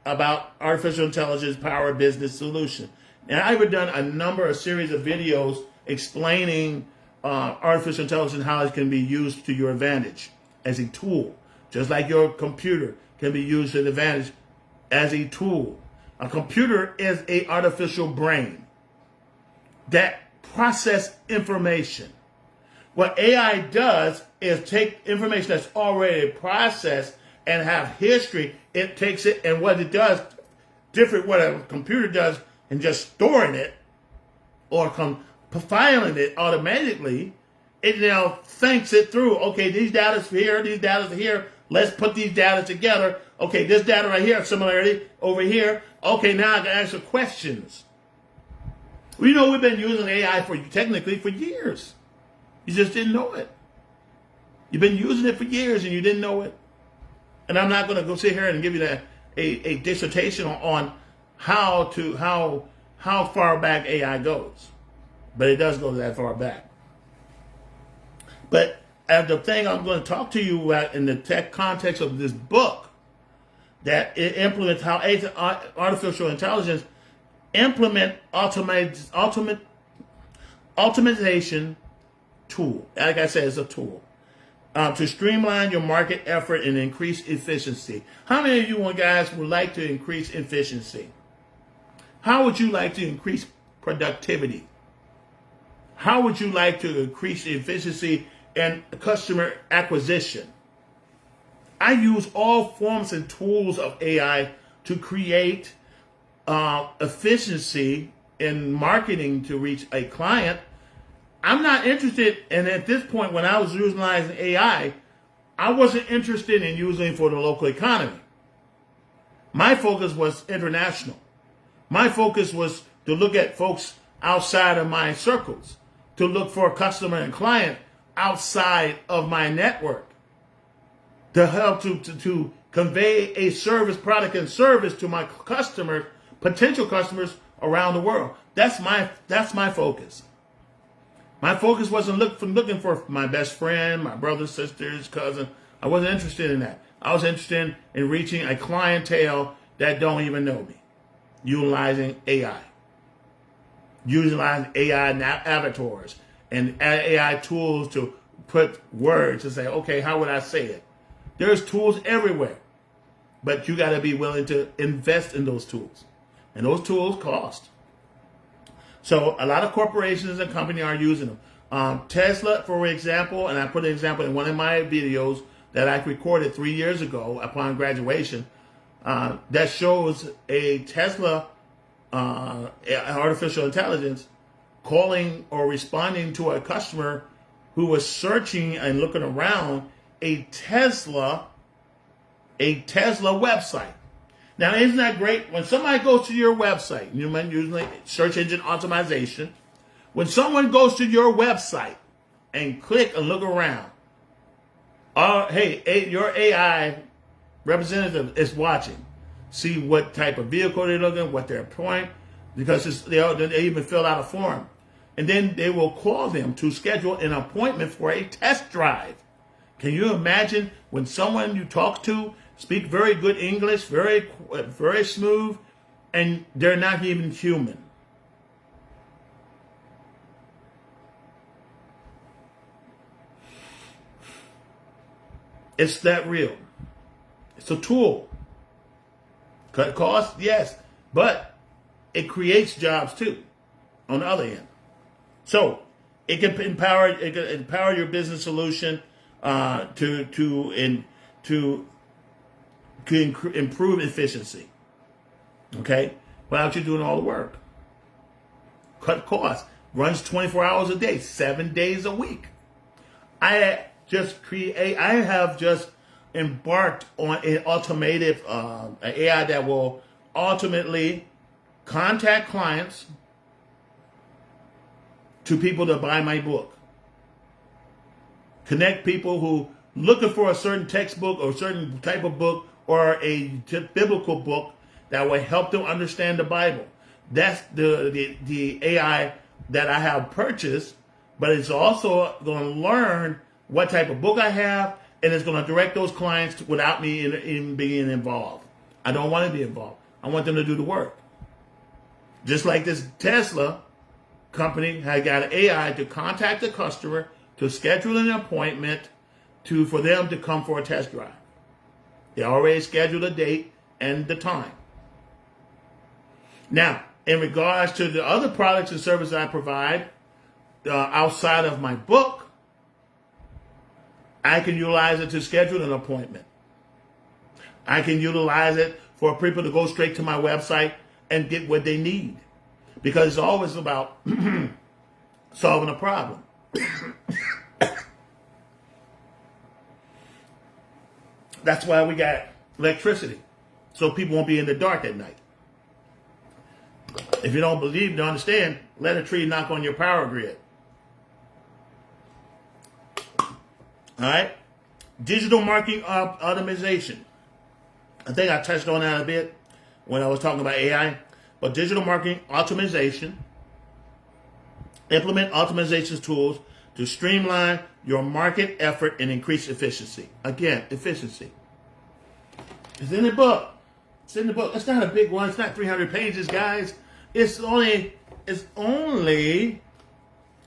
about artificial intelligence powered business solution. And I've done a series of videos explaining artificial intelligence, how it can be used to your advantage as a tool. Just like your computer can be used to the advantage as a tool. A computer is an artificial brain that process information. What AI does is take information that's already processed and have history. It takes it, and what it does, different what a computer does, and just storing it or filing it automatically, it now thinks it through. Okay, these data's here, these data's here. Let's put these data together. Okay, this data right here, similarity over here. Okay, now I can answer questions. We know we've been using AI technically for years. You just didn't know it. You've been using it for years and you didn't know it. And I'm not going to go sit here and give you a dissertation on how far back AI goes. But it does go that far back. But the thing I'm going to talk to you about in the tech context of this book, that it implements how artificial intelligence implement automation tool. Like I said, it's a tool to streamline your market effort and increase efficiency. How many of you guys would like to increase efficiency? How would you like to increase productivity? How would you like to increase efficiency and customer acquisition? I use all forms and tools of AI to create efficiency in marketing to reach a client. I'm not interested, and at this point when I was utilizing AI, I wasn't interested in using it for the local economy. My focus was international. My focus was to look at folks outside of my circles, to look for a customer and client outside of my network, to help to convey a service, product and service to my customers, potential customers around the world. That's my focus. My focus wasn't looking for my best friend, my brothers, sisters, cousin. I wasn't interested in that. I was interested in reaching a clientele that don't even know me, utilizing AI. Utilizing AI avatars and AI tools to put words to say, okay, how would I say it? There's tools everywhere, but you got to be willing to invest in those tools. And those tools cost. So a lot of corporations and companies are using them. Tesla, for example, and I put an example in one of my videos that I recorded 3 years ago upon graduation, that shows a Tesla artificial intelligence calling or responding to a customer who was searching and looking around a Tesla website. Now, isn't that great? When somebody goes to your website, you might usually search engine optimization. When someone goes to your website and click and look around, hey, your AI representative is watching. See what type of vehicle they're looking, what they're point, because they even fill out a form. And then they will call them to schedule an appointment for a test drive. Can you imagine when someone you talk to speak very good English, very smooth, and they're not even human? It's that real. It's a tool. Cut costs, yes, but it creates jobs too on the other end. So it can empower your business solution to improve efficiency. Okay, without you doing all the work. Cut costs. Runs 24 hours a day, 7 days a week. I have just embarked on an automated AI that will ultimately contact clients to people to buy my book. Connect people who looking for a certain textbook or a certain type of book or a biblical book that will help them understand the Bible. That's the AI that I have purchased, but it's also going to learn what type of book I have, and it's going to direct those clients without me in being involved. I don't want to be involved. I want them to do the work. Just like this Tesla company had got an AI to contact the customer to schedule an appointment for them to come for a test drive. They already scheduled a date and the time. Now, in regards to the other products and services I provide outside of my book, I can utilize it to schedule an appointment. I can utilize it for people to go straight to my website and get what they need. Because it's always about solving a problem. That's why we got electricity, so people won't be in the dark at night. If you don't believe, don't understand, let a tree knock on your power grid. All right? Digital marketing automation. I think I touched on that a bit when I was talking about AI. But digital marketing optimization, implement optimization tools to streamline your market effort and increase efficiency. Again, efficiency. It's in the book. It's in the book. It's not a big one. It's not 300 pages, guys. It's only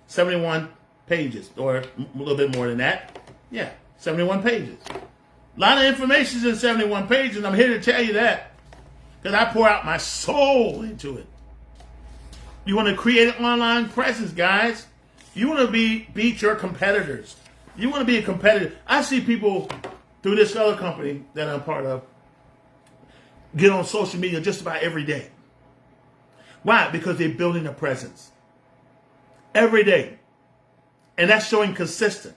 71 pages, or a little bit more than that. Yeah, 71 pages. A lot of information is in 71 pages, and I'm here to tell you that because I pour out my soul into it. You want to create an online presence, guys. You want to beat your competitors. You want to be a competitor. I see people through this other company that I'm part of get on social media just about every day. Why? Because they're building a presence every day. And that's showing consistent.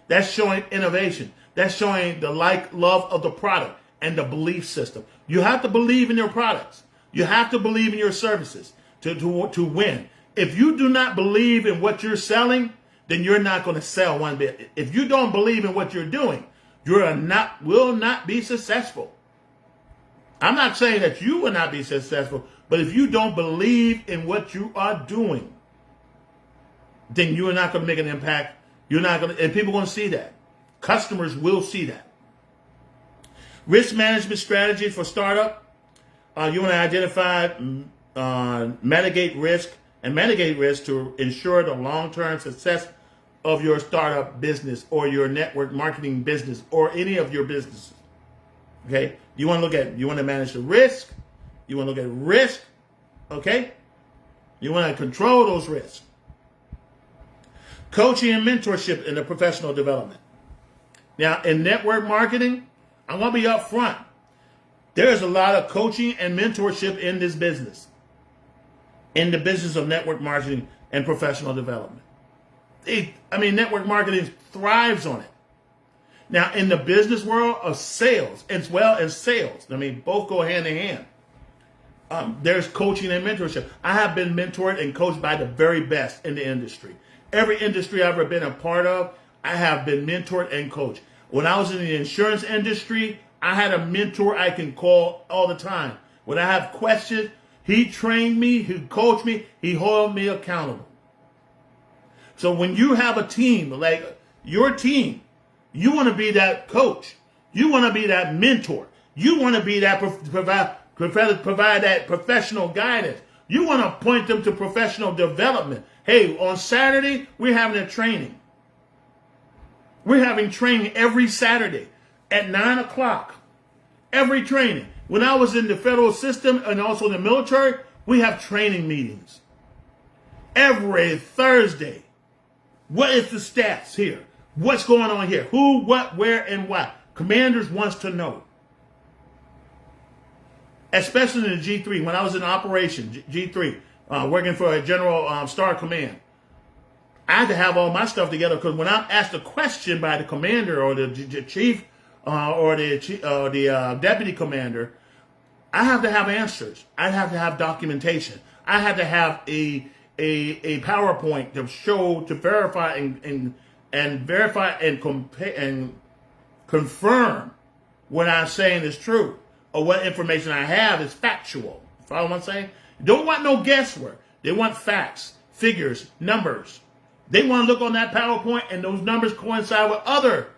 That's showing innovation. That's showing the love of the product. and the belief system. You have to believe in your products. You have to believe in your services to win. If you do not believe in what you're selling, then you're not going to sell one bit. If you don't believe in what you're doing, you will not be successful. I'm not saying that you will not be successful, but if you don't believe in what you are doing, then you are not going to make an impact. You're not going to, and people are going to see that. Customers will see that. Risk management strategies for startup. You want to identify, mitigate risk to ensure the long-term success of your startup business or your network marketing business or any of your businesses. Okay? You want to manage the risk. You want to look at risk. Okay? You want to control those risks. Coaching and mentorship in the professional development. Now, in network marketing, I want to be upfront. There's a lot of coaching and mentorship in this business. In the business of network marketing and professional development. Network marketing thrives on it. Now, in the business world of sales, as well as sales, both go hand in hand. There's coaching and mentorship. I have been mentored and coached by the very best in the industry. Every industry I've ever been a part of, I have been mentored and coached. When I was in the insurance industry, I had a mentor I can call all the time. When I have questions, he trained me, he coached me, he held me accountable. So when you have a team, like your team, you want to be that coach. You want to be that mentor. You want to be that provide that professional guidance. You want to point them to professional development. Hey, on Saturday, we're having a training. We're having training every Saturday at 9 o'clock. Every training. When I was in the federal system and also in the military, we have training meetings. Every Thursday. What is the stats here? What's going on here? Who, what, where, and why? Commanders wants to know. Especially in the G3. When I was in operation, G3, working for a General Star Command, I had to have all my stuff together because when I'm asked a question by the commander or the chief or the deputy commander, I have to have answers. I have to have documentation. I have to have a PowerPoint to show, to verify and verify and compare and confirm what I'm saying is true or what information I have is factual. Follow what I'm saying? Don't want no guesswork. They want facts, figures, numbers. They want to look on that PowerPoint and those numbers coincide with other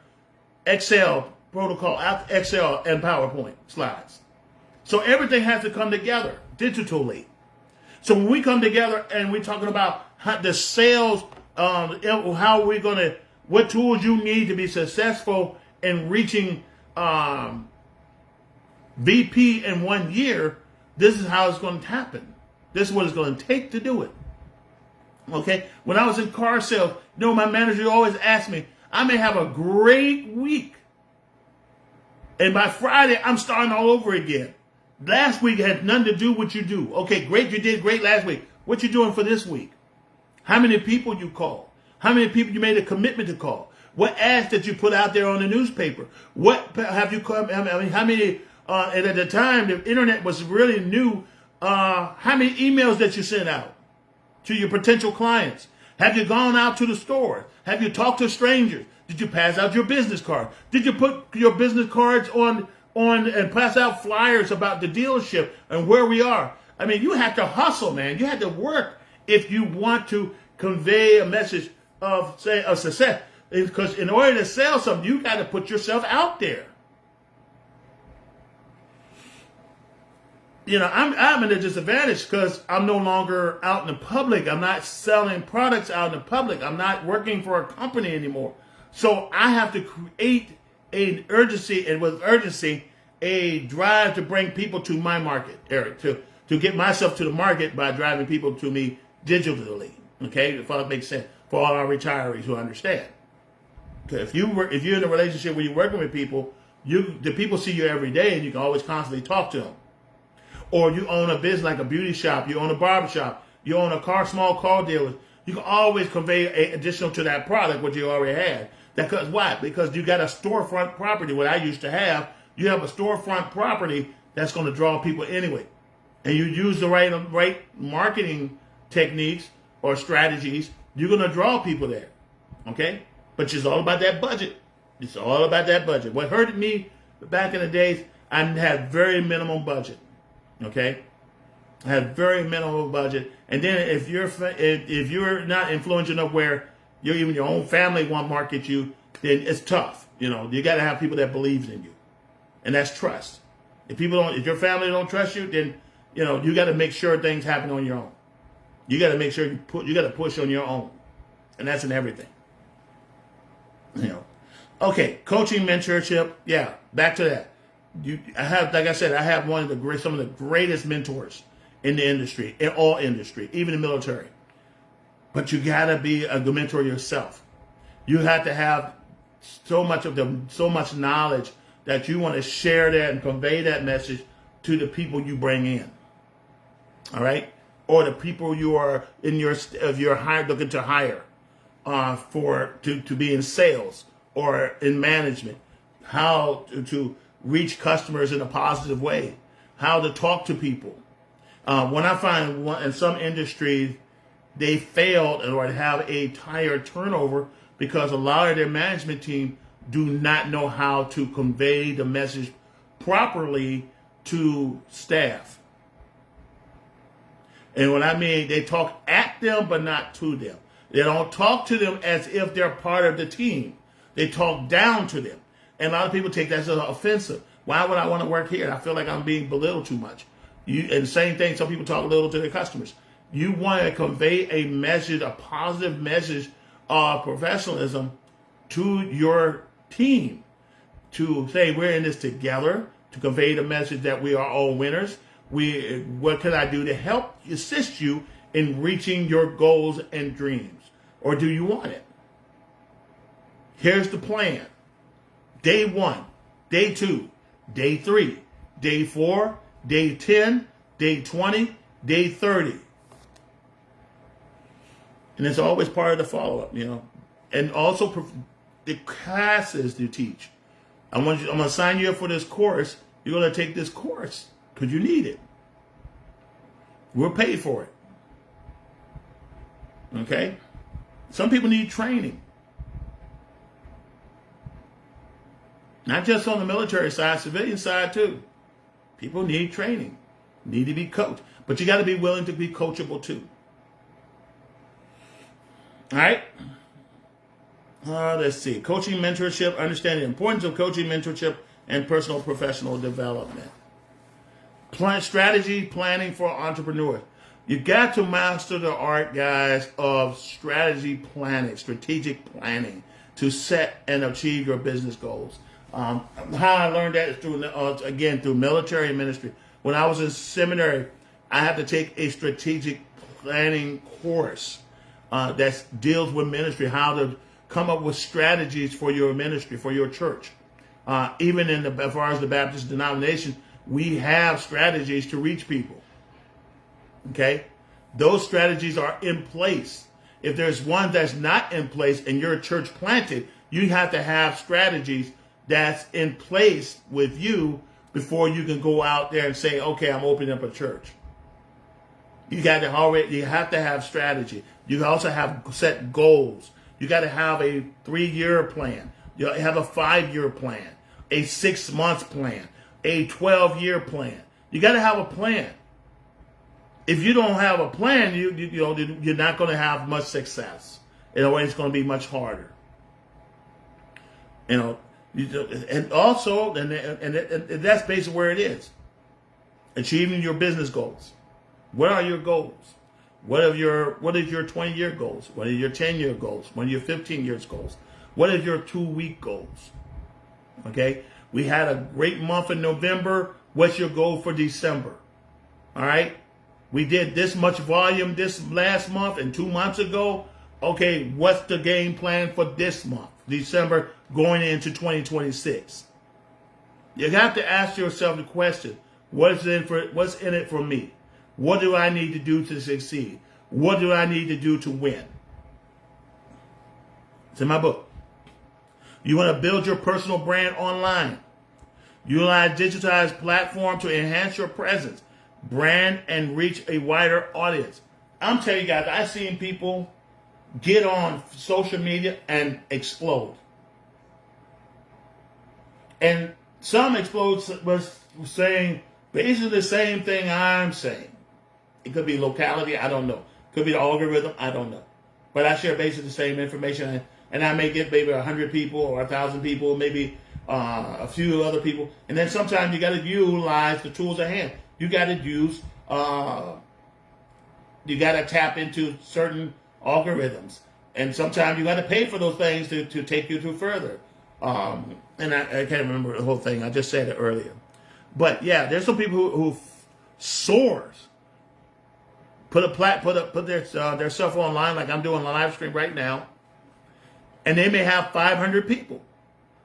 Excel protocol, Excel and PowerPoint slides. So everything has to come together digitally. So when we come together and we're talking about the sales, how we're going to, what tools you need to be successful in reaching VP in 1 year, this is how it's going to happen. This is what it's going to take to do it. Okay? When I was in car sales, my manager always asked me, I may have a great week. And by Friday, I'm starting all over again. Last week had nothing to do with what you do. Okay, great, you did great last week. What you doing for this week? How many people you called? How many people you made a commitment to call? What ads that you put out there on the newspaper? What have you come? How many? And at the time, the internet was really new. How many emails that you sent out to your potential clients? Have you gone out to the store? Have you talked to strangers? Did you pass out your business card? Did you put your business cards on and pass out flyers about the dealership and where we are? You have to hustle, man. You have to work if you want to convey a message of success. Because in order to sell something, you got to put yourself out there. I'm at a disadvantage because I'm no longer out in the public. I'm not selling products out in the public. I'm not working for a company anymore. So I have to create an urgency, and with urgency, a drive to bring people to my market, Eric, to get myself to the market by driving people to me digitally. Okay, if that makes sense for all our retirees who understand. Okay, if you're in a relationship where you're working with people, the people see you every day, and you can always constantly talk to them. Or you own a business like a beauty shop, you own a barber shop, you own a small car dealer. You can always convey additional to that product what you already have. Because why? Because you got a storefront property, what I used to have, You have a storefront property that's going to draw people anyway. And you use the right marketing techniques or strategies, you're going to draw people there. Okay? But it's all about that budget. It's all about that budget. What hurted me back in the days, I had very minimum budget. Okay? I had very minimal budget. And then if you're not influential enough where even your own family won't market you, then it's tough. You got to have people that believes in you. And that's trust. If your family don't trust you, then you got to make sure things happen on your own. You got to make sure you got to push on your own. And that's in everything. Okay, coaching, mentorship. Yeah, back to that. I have some of the greatest mentors in the industry, in all industry, even the military. But you got to be a good mentor yourself. You have to have so much knowledge that you want to share that and convey that message to the people you bring in. All right? Or the people you are looking to hire to be in sales or in management. How to reach customers in a positive way. How to talk to people. When I find in some industries, they failed or have a higher turnover because a lot of their management team do not know how to convey the message properly to staff. And what I mean, they talk at them, but not to them. They don't talk to them as if they're part of the team. They talk down to them. And a lot of people take that as offensive. Why would I want to work here? I feel like I'm being belittled too much. And same thing, some people talk a little to their customers. You want to convey a message, a positive message of professionalism to your team. To say we're in this together, to convey the message that we are all winners. What can I do to help assist you in reaching your goals and dreams? Or do you want it? Here's the plan. Day 1, day 2, day 3, day 4, day 10, day 20, day 30. And it's always part of the follow-up, And also the classes you teach. I'm going to sign you up for this course. You're going to take this course because you need it. We're paid for it. Okay? Some people need training. Not just on the military side, civilian side too. People need training, need to be coached. But you got to be willing to be coachable too. All right? Let's see. Coaching, mentorship, understanding the importance of coaching, mentorship, and personal professional development. Strategy planning for entrepreneurs. You got to master the art, guys, of strategy planning, strategic planning to set and achieve your business goals. How I learned that is through military ministry. When I was in seminary, I had to take a strategic planning course that deals with ministry, how to come up with strategies for your ministry, for your church. Even as far as the Baptist denomination, we have strategies to reach people. Okay? Those strategies are in place. If there's one that's not in place and you're a church planted, you have to have strategies that's in place with you before you can go out there and say, okay, I'm opening up a church. You have to have strategy. You also have set goals. You got to have a 3-year plan. You have a 5-year plan, a 6-month plan, a 12-year plan. You got to have a plan. If you don't have a plan, you're not going to have much success. In a way, it's going to be much harder. And also, and that's basically where it is. Achieving your business goals. What are your goals? What is your 20-year goals? What are your 10-year goals? What are your 15-year goals? What are your 2-week goals? Okay? We had a great month in November. What's your goal for December? All right? We did this much volume this last month and 2 months ago. Okay, what's the game plan for this month, December, going into 2026? You have to ask yourself the question, what's in it for me? What do I need to do to succeed? What do I need to do to win? It's in my book. You want to build your personal brand online. Utilize digitized platform to enhance your presence, brand, and reach a wider audience. I'm telling you guys, I've seen people get on social media and explode. And some explode was saying basically the same thing I'm saying. It could be locality, I don't know. Could be the algorithm, I don't know. But I share basically the same information, and I may get maybe 100 people or 1,000 people, maybe a few other people. And then sometimes you got to utilize the tools at hand. You got to use, you got to tap into certain algorithms. And sometimes you got to pay for those things to take you to further. And I can't remember the whole thing. I just said it earlier. But yeah, there's some people who soars. Put their stuff online, like I'm doing a live stream right now, and they may have 500 people.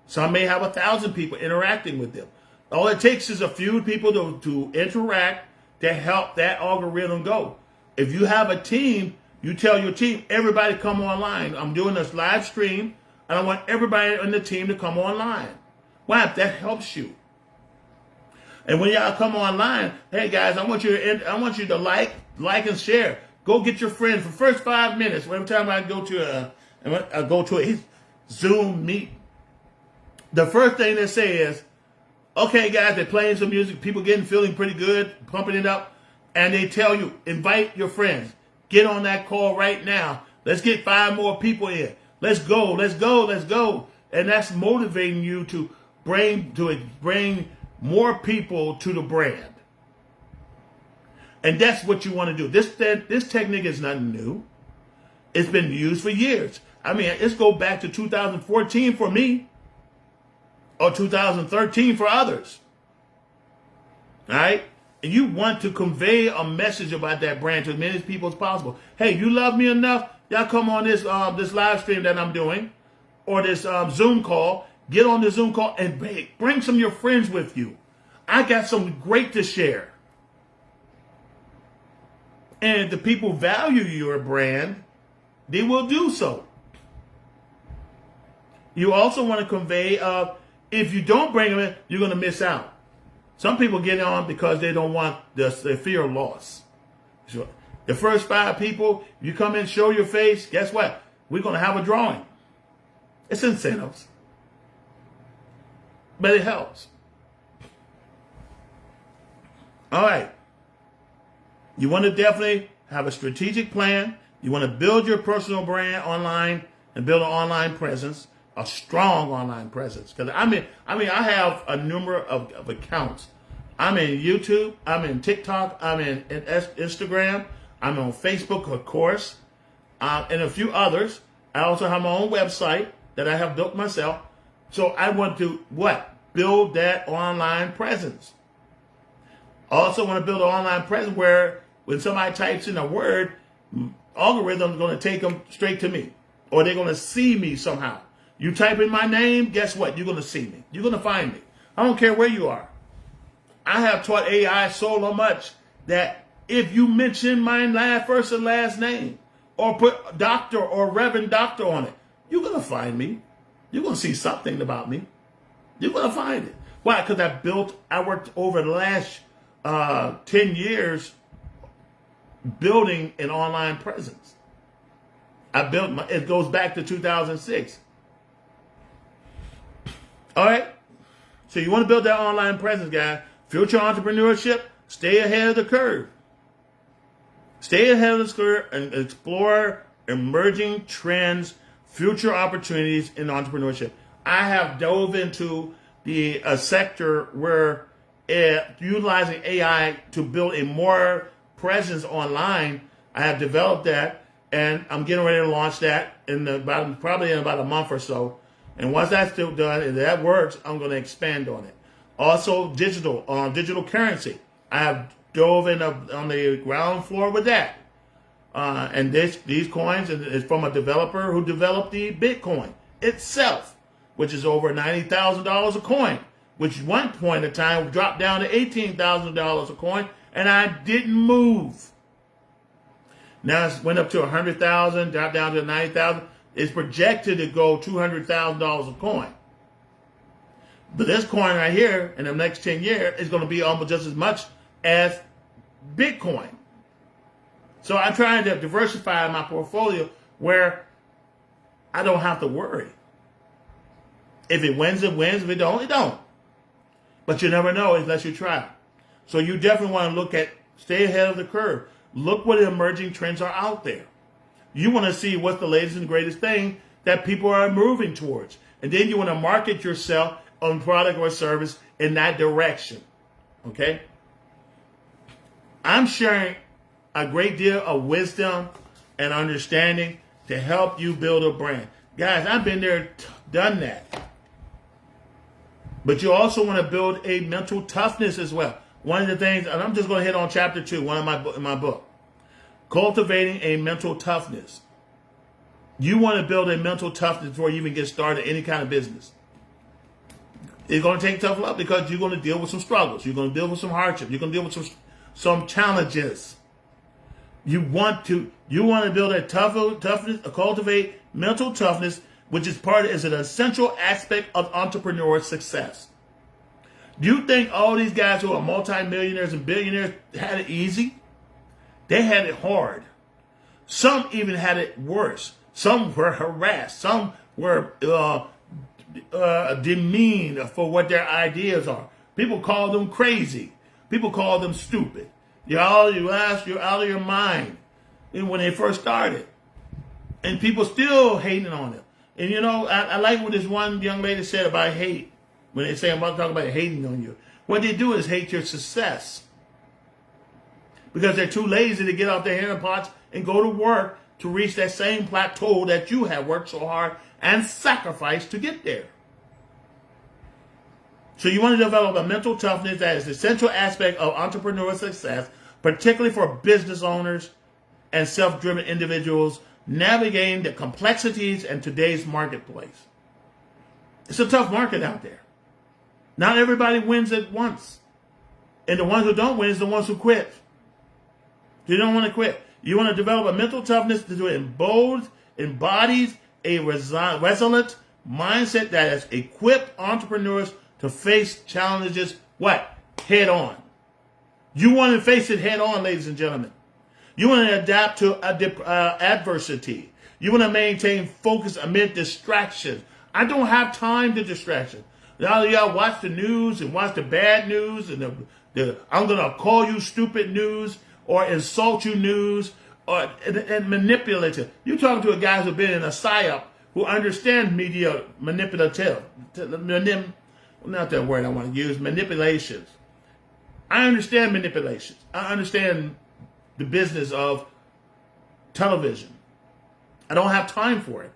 Some may have 1,000 people interacting with them. All it takes is a few people to interact to help that algorithm go. If you have a team, you tell your team, everybody come online. I'm doing this live stream, and I want everybody on the team to come online. Why? That helps you. And when y'all come online, hey guys, I want you to like and share. Go get your friends for the first 5 minutes. Every time I go to a Zoom meet, the first thing they say is, okay guys, they're playing some music, people feeling pretty good, pumping it up, and they tell you, invite your friends. Get on that call right now. Let's get 5 more people in. Let's go. And that's motivating you to bring more people to the brand. And that's what you want to do. This technique is nothing new. It's been used for years. I mean, let's go back to 2014 for me, or 2013 for others. All right? And you want to convey a message about that brand to as many people as possible. Hey, you love me enough? Y'all come on this live stream that I'm doing, or this Zoom call. Get on the Zoom call and bring some of your friends with you. I got something great to share. And if the people value your brand, they will do so. You also want to convey, if you don't bring them in, you're going to miss out. Some people get on because they don't want they fear of loss. So the first 5 people, you come in, show your face, guess what? We're going to have a drawing. It's incentives. But it helps. All right. You want to definitely have a strategic plan. You want to build your personal brand online and build an online presence, a strong online presence. Because I have a number of accounts. I'm in YouTube. I'm in TikTok. I'm in Instagram. I'm on Facebook, of course, and a few others. I also have my own website that I have built myself. So I want to build that online presence. Also want to build an online presence where when somebody types in a word, algorithm is going to take them straight to me, or they're going to see me somehow. You type in my name, guess what? You're going to see me. You're going to find me. I don't care where you are. I have taught AI so much that if you mention my first and last name, or put doctor or Reverend Doctor on it, you're going to find me. You're going to see something about me. You're going to find it. Why? Because I worked over the last 10 years building an online presence. It goes back to 2006. All right. So you want to build that online presence, guys. Future entrepreneurship, stay ahead of the curve. Stay ahead of the curve and explore emerging trends, future opportunities in entrepreneurship. I have dove into the sector where utilizing AI to build a more presence online. I have developed that, and I'm getting ready to launch that probably in about a month or so. And once that's still done, and that works, I'm going to expand on it. Also, digital currency. I have dove in on the ground floor with that. And these coins is from a developer who developed the Bitcoin itself, which is over $90,000 a coin, which at one point in time dropped down to $18,000 a coin, and I didn't move. Now it went up to $100,000, dropped down to $90,000. It's projected to go $200,000 a coin. But this coin right here in the next 10 years is going to be almost just as much as Bitcoin. So I'm trying to diversify my portfolio where I don't have to worry. If it wins, it wins. If it don't, it don't. But you never know unless you try. So you definitely want to look at, stay ahead of the curve. Look what emerging trends are out there. You want to see what's the latest and greatest thing that people are moving towards. And then you want to market yourself on product or service in that direction. Okay? I'm sharing a great deal of wisdom and understanding to help you build a brand. Guys, I've been there, done that. But you also want to build a mental toughness as well. One of the things, and I'm just going to hit on chapter 2, one of my book. Cultivating a mental toughness. You want to build a mental toughness before you even get started any kind of business. It's going to take tough love because you're going to deal with some struggles. You're going to deal with some hardship. You're going to deal with some challenges. You want to build a toughness, cultivate mental toughness, which is an essential aspect of entrepreneur success. Do you think all these guys who are multimillionaires and billionaires had it easy? They had it hard. Some even had it worse. Some were harassed. Some were demeaned for what their ideas are. People call them crazy. People call them stupid. You're out of your mind. And when they first started. And people still hating on them. And you know, I like what this one young lady said about hate. When they say, I'm about to talk about hating on you. What they do is hate your success. Because they're too lazy to get off their hand pots and go to work to reach that same plateau that you have worked so hard and sacrificed to get there. So you want to develop a mental toughness that is the central aspect of entrepreneurial success, particularly for business owners and self-driven individuals navigating the complexities in today's marketplace. It's a tough market out there. Not everybody wins at once. And the ones who don't win is the ones who quit. You don't want to quit. You want to develop a mental toughness that embodies a resolute mindset that has equipped entrepreneurs to face challenges, what? Head on. You want to face it head on, ladies and gentlemen. You want to adapt to adversity. You want to maintain focus amid distractions. I don't have time to distraction. Y'all watch the news and watch the bad news and I'm going to call you stupid news or insult you news and manipulate you. You're talking to a guy who's been in a psyop who understands media manipulative. Not that word I want to use, manipulations. I understand manipulations. I understand the business of television. I don't have time for it.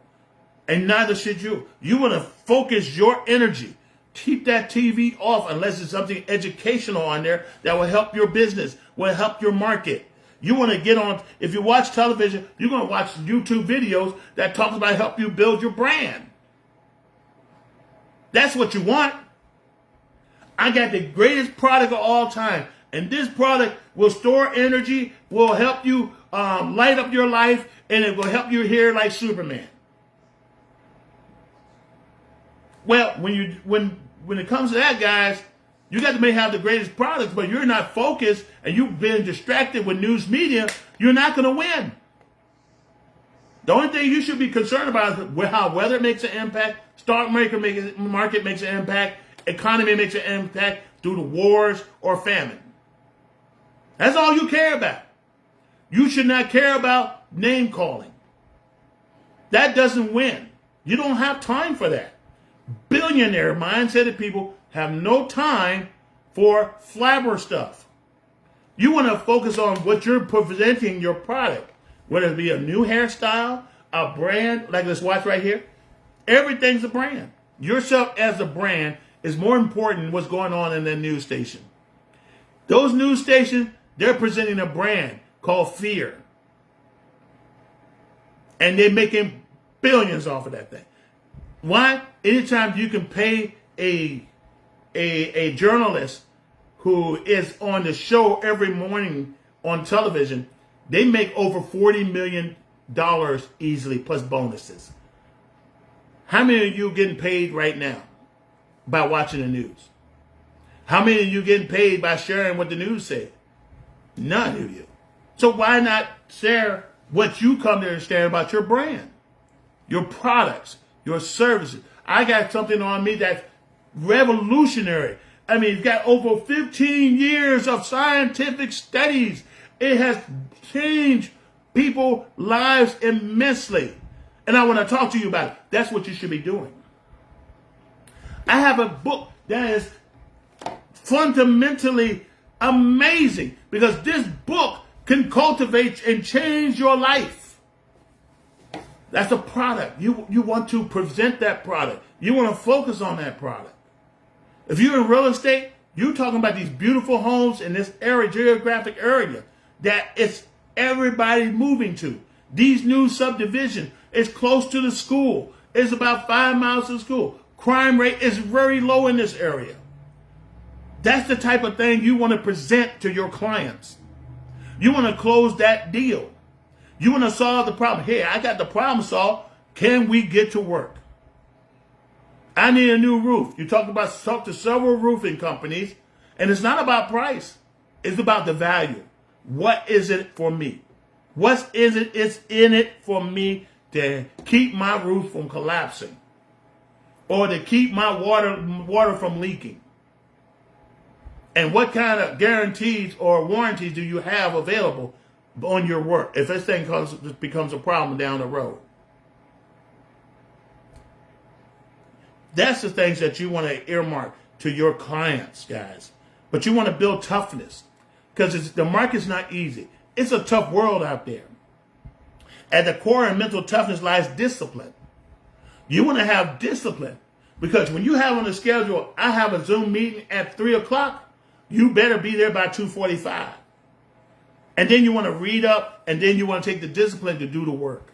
And neither should you. You want to focus your energy. Keep that TV off unless there's something educational on there that will help your business, will help your market. You want to get on, if you watch television, you're going to watch YouTube videos that talk about help you build your brand. That's what you want. I got the greatest product of all time. And this product will store energy, will help you light up your life, and it will help you hear like Superman. Well, when it comes to that, guys, you got to have the greatest products, but you're not focused and you've been distracted with news media, you're not going to win. The only thing you should be concerned about is how weather makes an impact, stock market makes an impact, economy makes an impact due to wars or famine. That's all you care about. You should not care about name calling. That doesn't win. You don't have time for that. Billionaire mindset people have no time for flabber stuff. You want to focus on what you're presenting your product, whether it be a new hairstyle, a brand, like this watch right here. Everything's a brand. Yourself as a brand is more important than what's going on in the news station. Those news stations, they're presenting a brand called fear. And they're making billions off of that thing. Why? Anytime you can pay a journalist who is on the show every morning on television, they make over $40 million easily plus bonuses. How many of you getting paid right now? by watching the news? How many of you getting paid by sharing what the news said? None of you. So why not share what you come to understand about your brand, your products, your services? I got something on me that's revolutionary. I mean, it's got over 15 years of scientific studies. It has changed people's lives immensely. And I want to talk to you about it. That's what you should be doing. I have a book that is fundamentally amazing because this book can cultivate and change your life. That's a product. You want to present that product. You want to focus on that product. If you're in real estate, you're talking about these beautiful homes in this area, geographic area, that it's everybody moving to. These new subdivisions, it's close to the school. It's about 5 miles to school. Crime rate is very low in this area. That's the type of thing you want to present to your clients. You want to close that deal. You want to solve the problem. Hey, I got the problem solved. Can we get to work? I need a new roof. You talk to several roofing companies, and it's not about price. It's about the value. What is it for me? What is it? It's in it for me to keep my roof from collapsing, or to keep my water from leaking. And what kind of guarantees or warranties do you have available on your work if this thing becomes a problem down the road? That's the things that you want to earmark to your clients, guys. But you want to build toughness because the market's not easy. It's a tough world out there. At the core of mental toughness lies discipline. You want to have discipline because when you have on the schedule, I have a Zoom meeting at 3 o'clock, you better be there by 2:45. And then you want to read up, and then you want to take the discipline to do the work.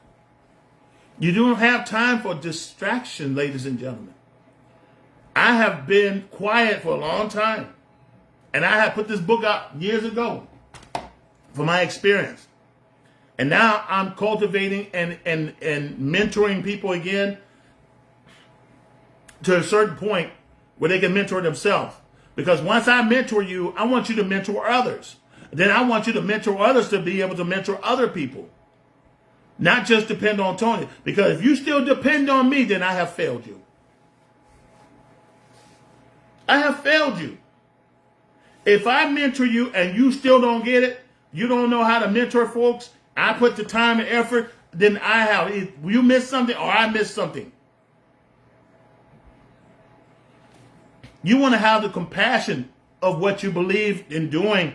You don't have time for distraction, ladies and gentlemen. I have been quiet for a long time. And I have put this book out years ago for my experience. And now I'm cultivating and mentoring people again to a certain point where they can mentor themselves. Because once I mentor you, I want you to mentor others. Then I want you to mentor others to be able to mentor other people. Not just depend on Tony. Because if you still depend on me, then I have failed you. I have failed you. If I mentor you and you still don't get it, you don't know how to mentor folks, I put the time and effort, then I have. You miss something or I miss something. You want to have the compassion of what you believe in doing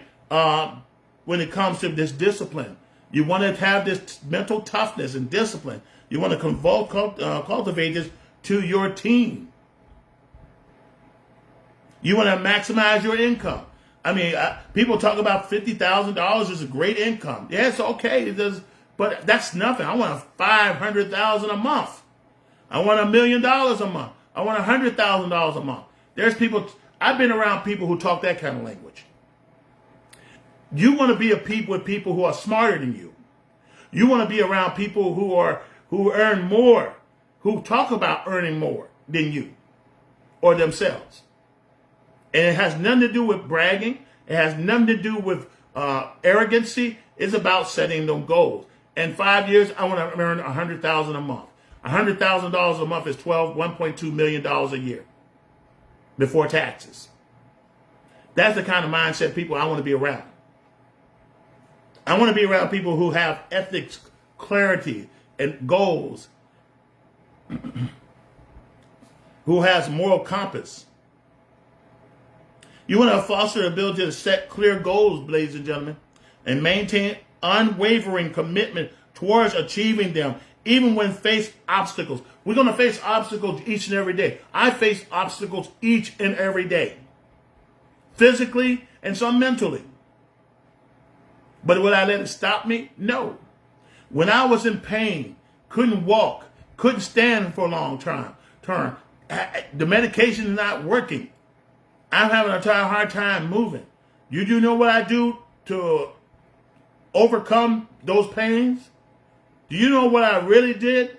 when it comes to this discipline. You want to have this mental toughness and discipline. You want to cultivate this to your team. You want to maximize your income. I mean, people talk about $50,000 is a great income. Yeah, it's okay. It does, but that's nothing. I want $500,000 a month. I want $1 million a month. I want $100,000 a month. There's people. I've been around people who talk that kind of language. You want to be with people who are smarter than you. You want to be around people who earn more, who talk about earning more than you or themselves. And it has nothing to do with bragging. It has nothing to do with arrogancy. It's about setting them goals. In 5 years, I want to earn $100,000 a month. $100,000 a month is $1.2 million a year before taxes. That's the kind of mindset people I want to be around. I want to be around people who have ethics, clarity, and goals, who has moral compass. You want to foster the ability to set clear goals, ladies and gentlemen, and maintain unwavering commitment towards achieving them, even when faced obstacles. We're going to face obstacles each and every day. I face obstacles each and every day, physically and some mentally. But would I let it stop me? No. When I was in pain, couldn't walk, couldn't stand for a long term, the medication is not working. I'm having a hard time moving. You do know what I do to overcome those pains? Do you know what I really did?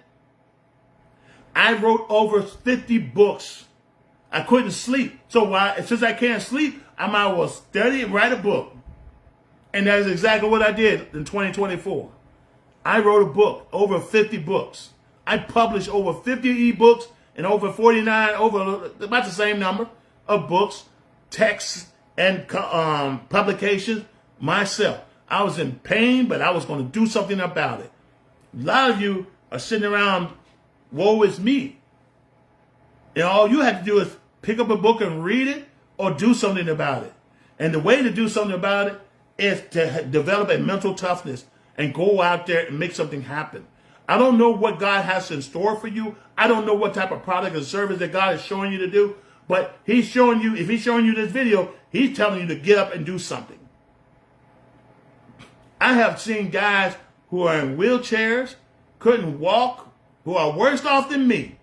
I wrote over 50 books. I couldn't sleep. So since I can't sleep, I might as well study and write a book. And that's exactly what I did in 2024. I wrote a book, over 50 books. I published over 50 ebooks and over 49, over about the same number of books, texts, and publications myself. I was in pain, but I was going to do something about it. A lot of you are sitting around, woe is me. And all you have to do is pick up a book and read it or do something about it. And the way to do something about it is to develop a mental toughness and go out there and make something happen. I don't know what God has in store for you. I don't know what type of product or service that God is showing you to do. But he's showing you, if he's showing you this video, he's telling you to get up and do something. I have seen guys who are in wheelchairs, couldn't walk, who are worse off than me,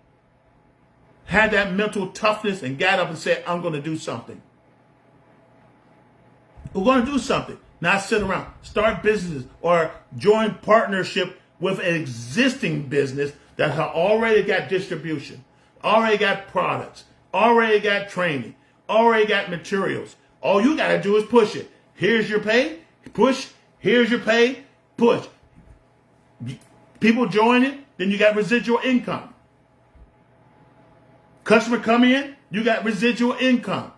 had that mental toughness and got up and said, I'm going to do something. We're going to do something. Not sit around. Start businesses or join partnership with an existing business that have already got distribution, already got products, already got training, already got materials. All you got to do is push it. Here's your pay, push. Here's your pay, push. People join it, then you got residual income. Customer come in, you got residual income.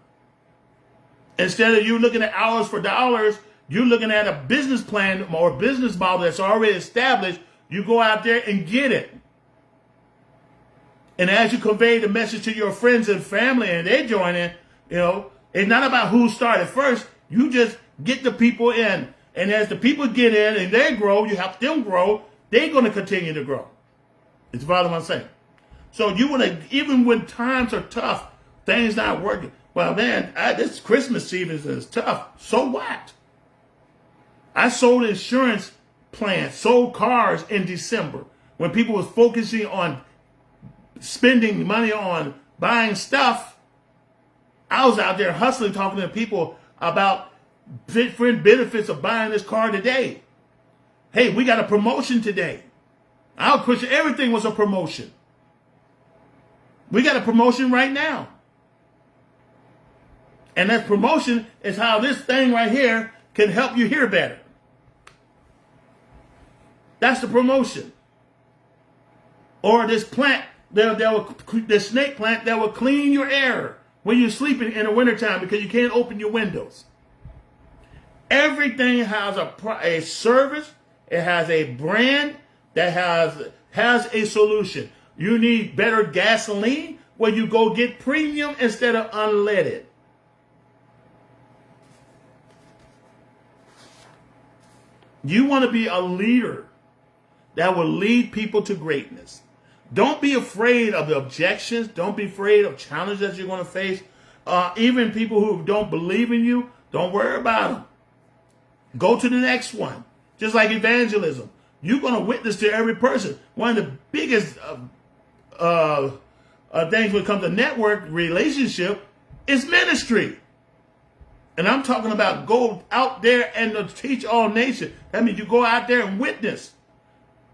Instead of you looking at hours for dollars, you're looking at a business plan or a business model that's already established. You go out there and get it. And as you convey the message to your friends and family and they join in, it's not about who started first. You just get the people in. And as the people get in and they grow, you help them grow, they're going to continue to grow. It's what I'm saying. So you want to, even when times are tough, things not working. Well, man, this Christmas season is tough. So what? I sold insurance plans, sold cars in December when people was focusing on spending money on buying stuff. I was out there hustling, talking to people about different benefits of buying this car today. Hey, we got a promotion today. I'll push everything was a promotion. We got a promotion right now. And that promotion is how this thing right here can help you hear better. That's the promotion. Or this plant, this snake plant that will clean your air when you're sleeping in the wintertime because you can't open your windows. Everything has a service. It has a brand that has a solution. You need better gasoline, well, you go get premium instead of unleaded. You want to be a leader that will lead people to greatness. Don't be afraid of the objections. Don't be afraid of challenges that you're going to face. Even people who don't believe in you, don't worry about them. Go to the next one. Just like evangelism. You're going to witness to every person. One of the biggest things when it comes to network relationship is ministry. And I'm talking about go out there and teach all nations. That means you go out there and witness.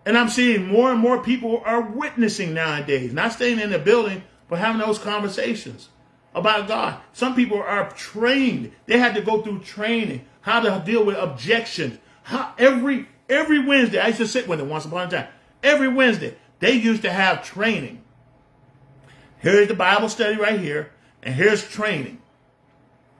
And I'm seeing more and more people are witnessing nowadays. Not staying in the building, but having those conversations about God. Some people are trained. They had to go through training. How to deal with objections. How every Wednesday, I used to sit with them once upon a time. Every Wednesday, they used to have training. Here's the Bible study right here, and here's training.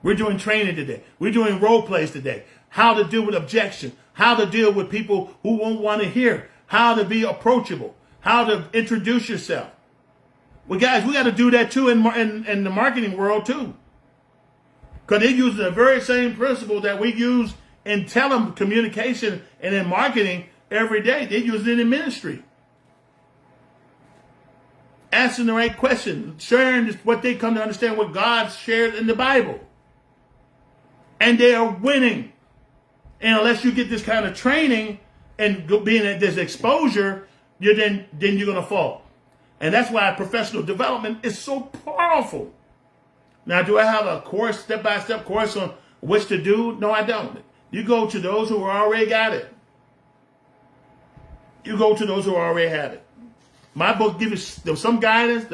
We're doing training today. We're doing role plays today. How to deal with objection. How to deal with people who won't want to hear. How to be approachable. How to introduce yourself. Well, guys, we got to do that too in the marketing world too. Because they use the very same principle that we use in telecommunication and in marketing every day. They use it in ministry. Asking the right question, sharing what they come to understand, what God shared in the Bible. And they are winning. And unless you get this kind of training and being at this exposure, then you're going to fall. And that's why professional development is so powerful. Now, do I have a course, step-by-step course on which to do? No, I don't. You go to those who already got it. You go to those who already have it. My book gives you some guidance,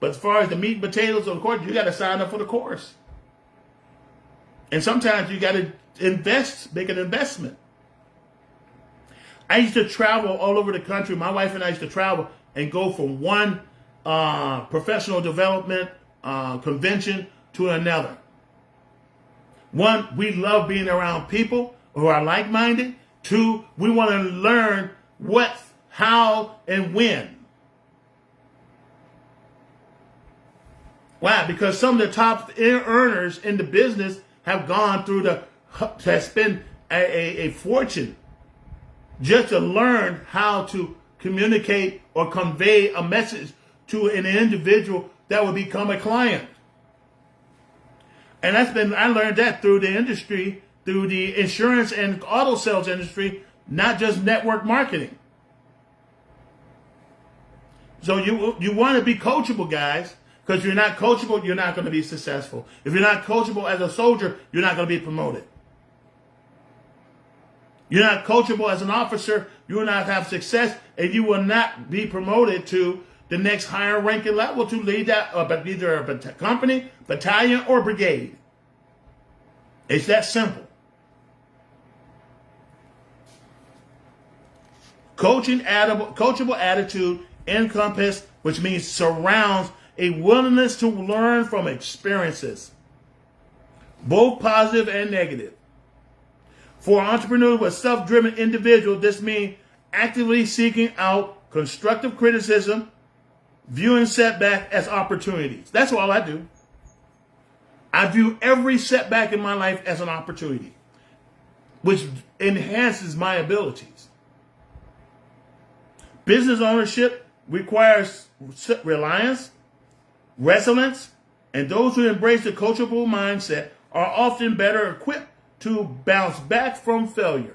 But as far as the meat and potatoes of the course, you got to sign up for the course. And sometimes you got to invest, make an investment. I used to travel all over the country. My wife and I used to travel and go from one professional development convention to another. One, we love being around people who are like-minded. Two, we want to learn what, how, and when. Why? Because some of the top earners in the business have gone through have spent a fortune just to learn how to communicate or convey a message to an individual that will become a client. And I learned that through the industry, through the insurance and auto sales industry, not just network marketing. So you want to be coachable, guys, because if you're not coachable, you're not going to be successful. If you're not coachable as a soldier, you're not going to be promoted. You're not coachable as an officer, you will not have success, and you will not be promoted to the next higher ranking level to lead that either a company, battalion, or brigade. It's that simple. Coachable attitude encompasses, which means surrounds, a willingness to learn from experiences, both positive and negative. For entrepreneurs with self-driven individuals, this means actively seeking out constructive criticism, viewing setback as opportunities. That's all I do. I view every setback in my life as an opportunity, which enhances my abilities. Business ownership requires reliance, resilience, and those who embrace the coachable mindset are often better equipped to bounce back from failure.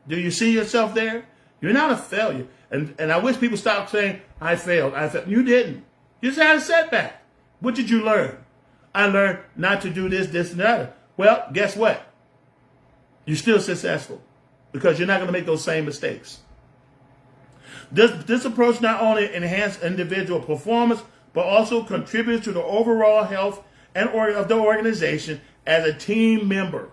Do you see yourself there? You're not a failure. And I wish people stop saying, I failed. You didn't. You just had a setback. What did you learn? I learned not to do this, this, and that. Well, guess what? You're still successful because you're not going to make those same mistakes. This approach not only enhances individual performance, but also contributes to the overall health of the organization as a team member.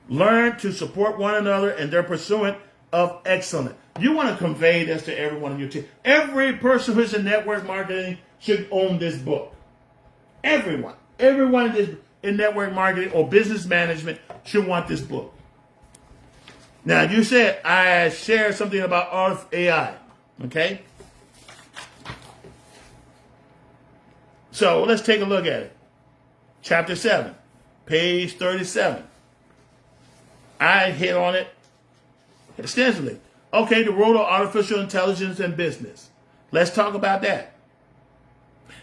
Learn to support one another in their pursuit of excellence. You want to convey this to everyone in your team. Every person who's in network marketing should own this book. Everyone in network marketing or business management should want this book. Now, you said I shared something about AI, okay? So let's take a look at it. Chapter 7, page 37. I hit on it extensively. Okay, the role of artificial intelligence in business. Let's talk about that.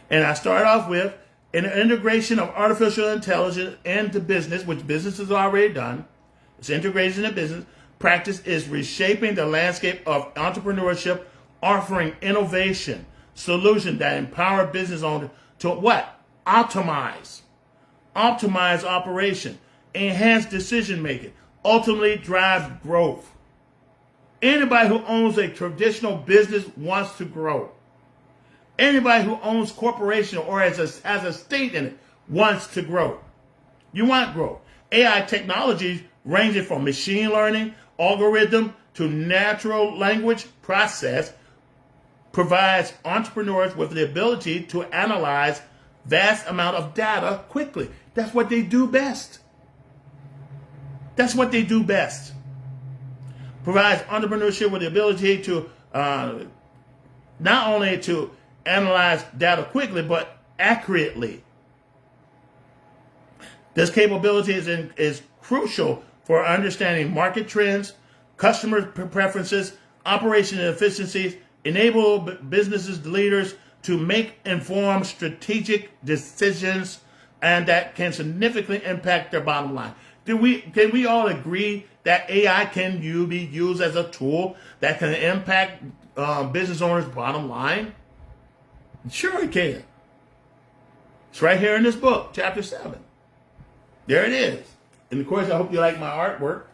And I start off with an integration of artificial intelligence into business, which business has already done. Its integration in business practice is reshaping the landscape of entrepreneurship, offering innovation, solutions that empower business owners to what? Optimize operation, enhance decision making, ultimately drive growth. Anybody who owns a traditional business wants to grow. Anybody who owns corporation or has a stake in it wants to grow. You want growth. AI technologies ranging from machine learning, algorithm to natural language process provides entrepreneurs with the ability to analyze vast amount of data quickly. That's what they do best. That's what they do best. Provides entrepreneurship with the ability to not only to analyze data quickly, but accurately. This capability is crucial for understanding market trends, customer preferences, operation efficiencies, enable businesses leaders to make informed strategic decisions, and that can significantly impact their bottom line. Can we all agree that AI can be used as a tool that can impact business owners' bottom line? Sure it can. It's right here in this book, chapter 7. There it is. And of course, I hope you like my artwork.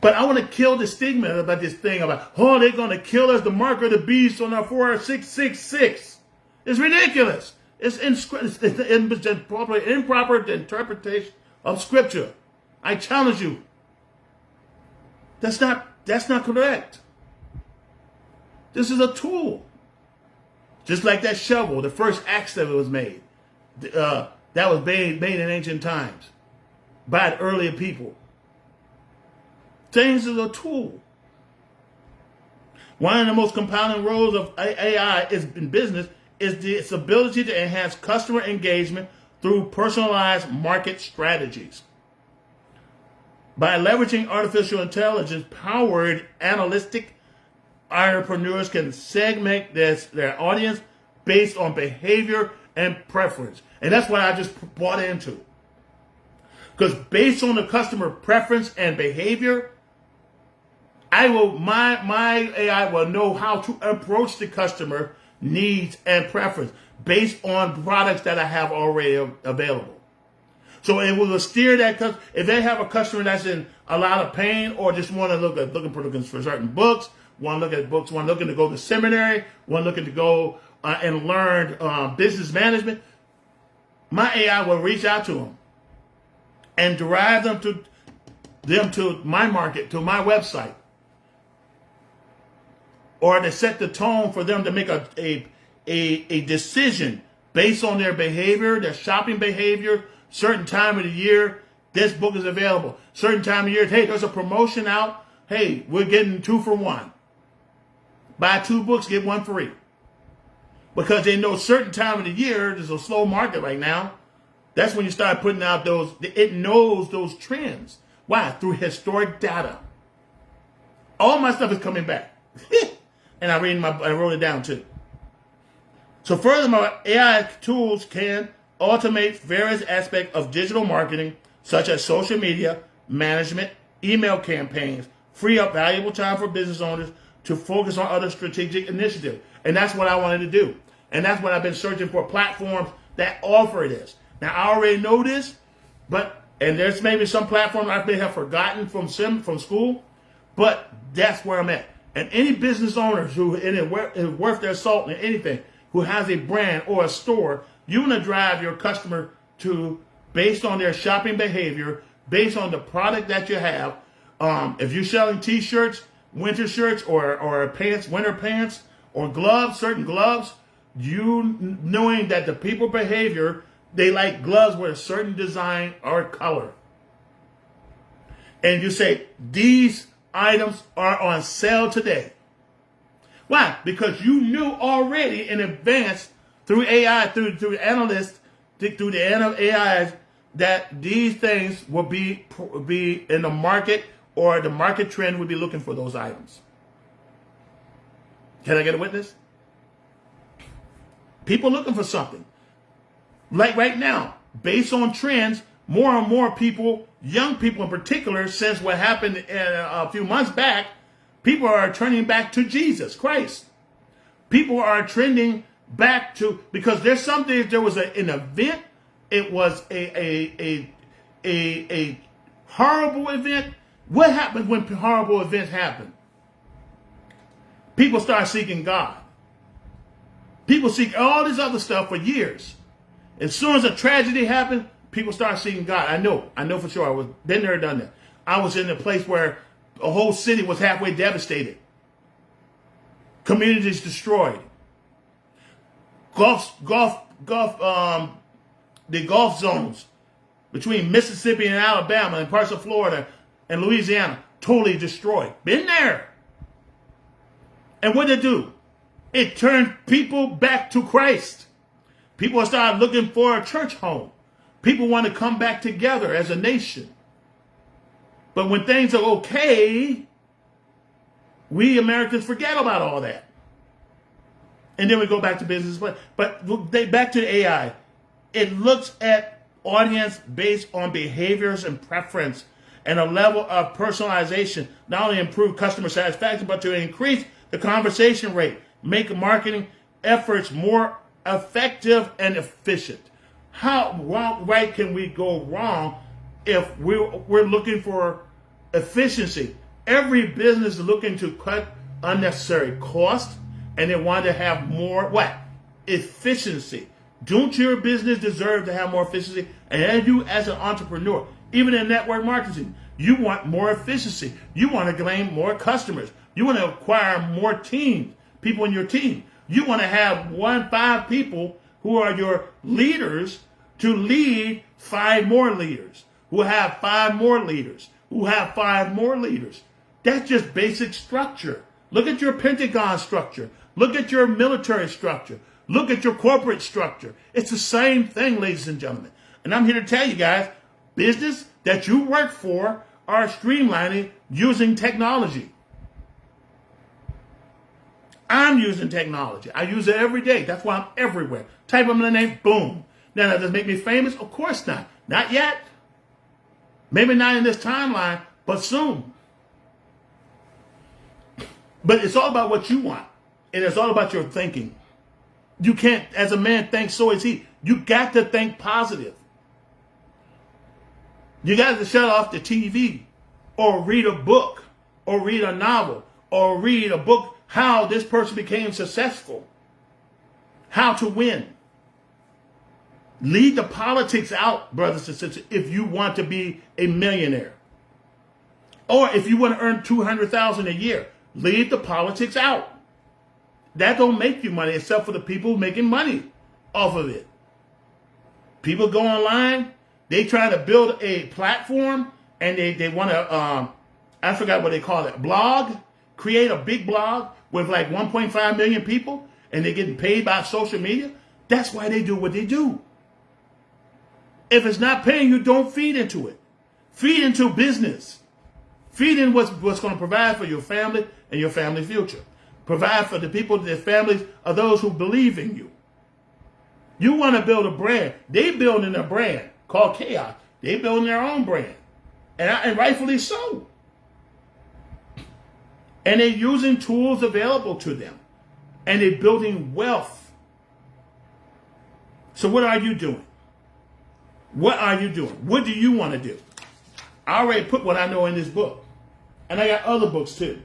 But I want to kill the stigma about this thing about, oh, they're going to kill us, the mark of the beast on our 4666. It's ridiculous. It's improper interpretation of Scripture. I challenge you. That's not correct. This is a tool. Just like that shovel, the first axe that was made. That was made in ancient times by the earlier people. Things is a tool. One of the most compelling roles of AI in business is its ability to enhance customer engagement through personalized market strategies. By leveraging artificial intelligence-powered analytic, entrepreneurs can segment their audience based on behavior and preference. And that's what I just bought into. Because based on the customer preference and behavior, my AI will know how to approach the customer needs and preference based on products that I have already available. So it will steer that customer. If they have a customer that's in a lot of pain or just want to looking for certain books, one look at books, one looking to go to seminary, one looking to go and learn business management, my AI will reach out to them and drive them to my market, to my website, or to set the tone for them to make a decision based on their behavior, their shopping behavior. Certain time of the year, this book is available. Certain time of year, hey, there's a promotion out. Hey, we're getting 2 for 1. Buy 2 books, get 1 free. Because they know certain time of the year, there's a slow market right now. That's when you start putting out it knows those trends. Why? Through historic data. All my stuff is coming back. And I wrote it down too. So furthermore, AI tools can automate various aspects of digital marketing, such as social media, management, email campaigns, free up valuable time for business owners to focus on other strategic initiatives. And that's what I wanted to do. And that's what I've been searching for, platforms that offer this. Now, I already know this, and there's maybe some platform I may have forgotten from school, but that's where I'm at. And any business owners who is worth their salt in anything, who has a brand or a store, you want to drive your customer to, based on their shopping behavior, based on the product that you have. If you're selling T-shirts, winter shirts, or pants, winter pants, or gloves, certain gloves, you knowing that the people behavior, they like gloves with a certain design or color. And you say, these items are on sale today. Why? Because you knew already in advance through AI, through the analysts, through the AIs, that these things will be in the market, or the market trend would be looking for those items. Can I get a witness? People looking for something. Like right now, based on trends, more and more people, young people in particular, since what happened a few months back, people are turning back to Jesus Christ. People are trending back to, because there's something, there was an event, it was a horrible event. What happens when horrible events happen? People start seeking God. People seek all this other stuff for years. As soon as a tragedy happened, people start seeking God. I know for sure. I was been there, done that. I was in a place where a whole city was halfway devastated. Communities destroyed. The Gulf zones between Mississippi and Alabama and parts of Florida and Louisiana totally destroyed. Been there. And what did it do? It turned people back to Christ. People started looking for a church home. People want to come back together as a nation. But when things are okay, we Americans forget about all that. And then we go back to business. But back to the AI. It looks at audience based on behaviors and preference and a level of personalization, not only improve customer satisfaction, but to increase the conversation rate, make marketing efforts more effective and efficient. How right can we go wrong if we're looking for efficiency? Every business is looking to cut unnecessary costs, and they want to have more what? Efficiency. Don't your business deserve to have more efficiency? And you as an entrepreneur, even in network marketing, you want more efficiency. You want to gain more customers. You want to acquire more teams, people in your team. You want to have 5 people who are your leaders to lead 5 more leaders, who have 5 more leaders, who have 5 more leaders. That's just basic structure. Look at your Pentagon structure. Look at your military structure. Look at your corporate structure. It's the same thing, ladies and gentlemen. And I'm here to tell you guys, business that you work for are streamlining using technology. I'm using technology. I use it every day. That's why I'm everywhere. Type in my name, boom. Now, does that make me famous? Of course not. Not yet. Maybe not in this timeline, but soon. But it's all about what you want. And it's all about your thinking. You can't, as a man thinks, so is he. You got to think positive. You got to shut off the TV or read a book or read a novel or read a book how this person became successful, how to win. Leave the politics out, brothers and sisters, if you want to be a millionaire. Or if you want to earn $200,000 a year, leave the politics out. That don't make you money except for the people making money off of it. People go online, they try to build a platform, and they want to, I forgot what they call it, blog, create a big blog with like 1.5 million people, and they're getting paid by social media. That's why they do what they do. If it's not paying you, don't feed into it. Feed into business. Feed in what's going to provide for your family and your family future. Provide for the people, the families of those who believe in you. You want to build a brand. They building a brand called Chaos. They building their own brand. And rightfully so. And they're using tools available to them. And they're building wealth. So what are you doing? What are you doing? What do you want to do? I already put what I know in this book. And I got other books too.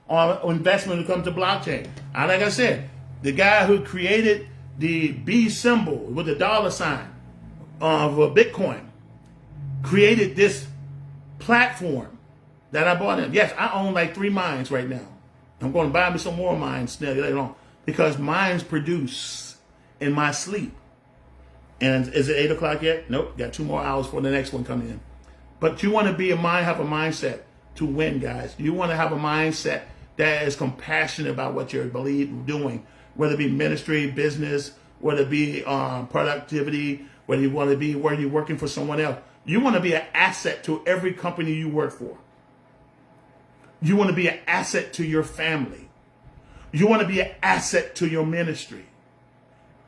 On investment when it comes to blockchain. And like I said, the guy who created the B symbol with the dollar sign of Bitcoin created this platform that I bought in. Yes, I own like 3 mines right now. I'm going to buy me some more mines later on because mines produce in my sleep. And is it 8 o'clock yet? Nope. Got 2 more hours for the next one coming in. But you want to have a mindset to win, guys. You want to have a mindset that is compassionate about what you're doing, whether it be ministry, business, whether it be productivity, whether you want to be where you're working for someone else. You want to be an asset to every company you work for. You want to be an asset to your family. You want to be an asset to your ministry.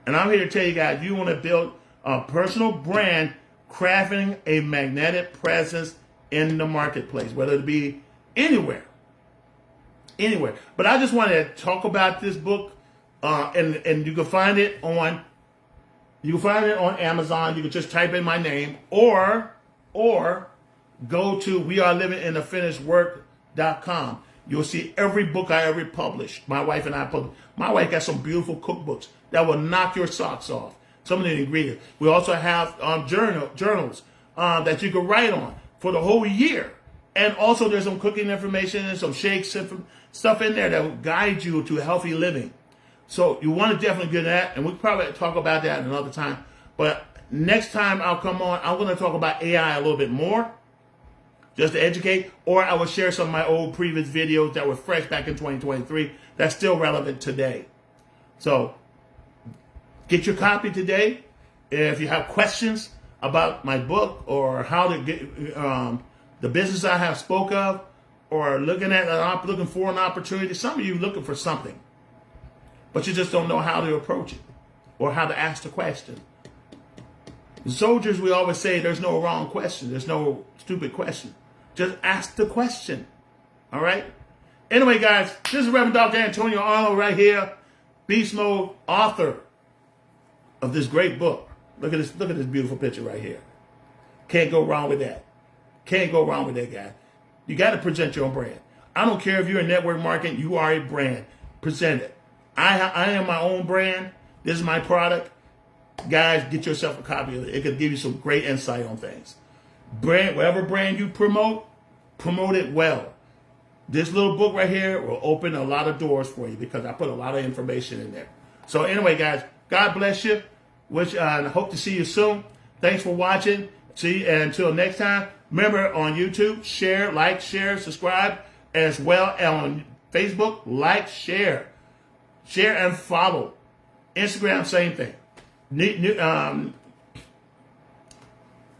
And I'm here to tell you guys, you want to build a personal brand, crafting a magnetic presence in the marketplace, whether it be anywhere. Anywhere. But I just wanted to talk about this book, and you can find it on Amazon. You can just type in my name, or go to wearelivinginthefinishedwork.com. You'll see every book I ever published. My wife and I published. My wife got some beautiful cookbooks that will knock your socks off. Some of the ingredients. We also have journals that you can write on for the whole year. And also there's some cooking information and some shakes and stuff in there that will guide you to healthy living. So you want to definitely get that. And we'll probably talk about that another time. But next time I'll come on, I'm going to talk about AI a little bit more, just to educate. Or I will share some of my old previous videos that were fresh back in 2023 that's still relevant today. So get your copy today. If you have questions about my book or how to get the business I have spoke of, or looking for an opportunity. Some of you looking for something, but you just don't know how to approach it or how to ask the question. Soldiers, we always say there's no wrong question. There's no stupid question. Just ask the question. All right? Anyway, guys, this is Reverend Dr. Antonio Arnold right here, Beast Mode, author of this great book. Look at this beautiful picture right here. Can't go wrong with that. Can't go wrong with that, guy. You got to present your own brand. I don't care if you're in network marketing, you are a brand. Present it. I am my own brand. This is my product. Guys, get yourself a copy of it. It could give you some great insight on things. Whatever brand you promote it well. This little book right here will open a lot of doors for you because I put a lot of information in there. So anyway, guys, God bless you. I hope to see you soon. Thanks for watching. See, and until next time, remember on YouTube, share, like, share, subscribe, as well on Facebook, like, share and follow. Instagram, same thing.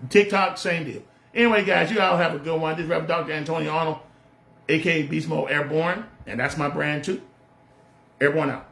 TikTok, same deal. Anyway, guys, you all have a good one. This is Reverend Dr. Antonio Arnold, a.k.a. Beast Mode Airborne, and that's my brand too. Airborne out.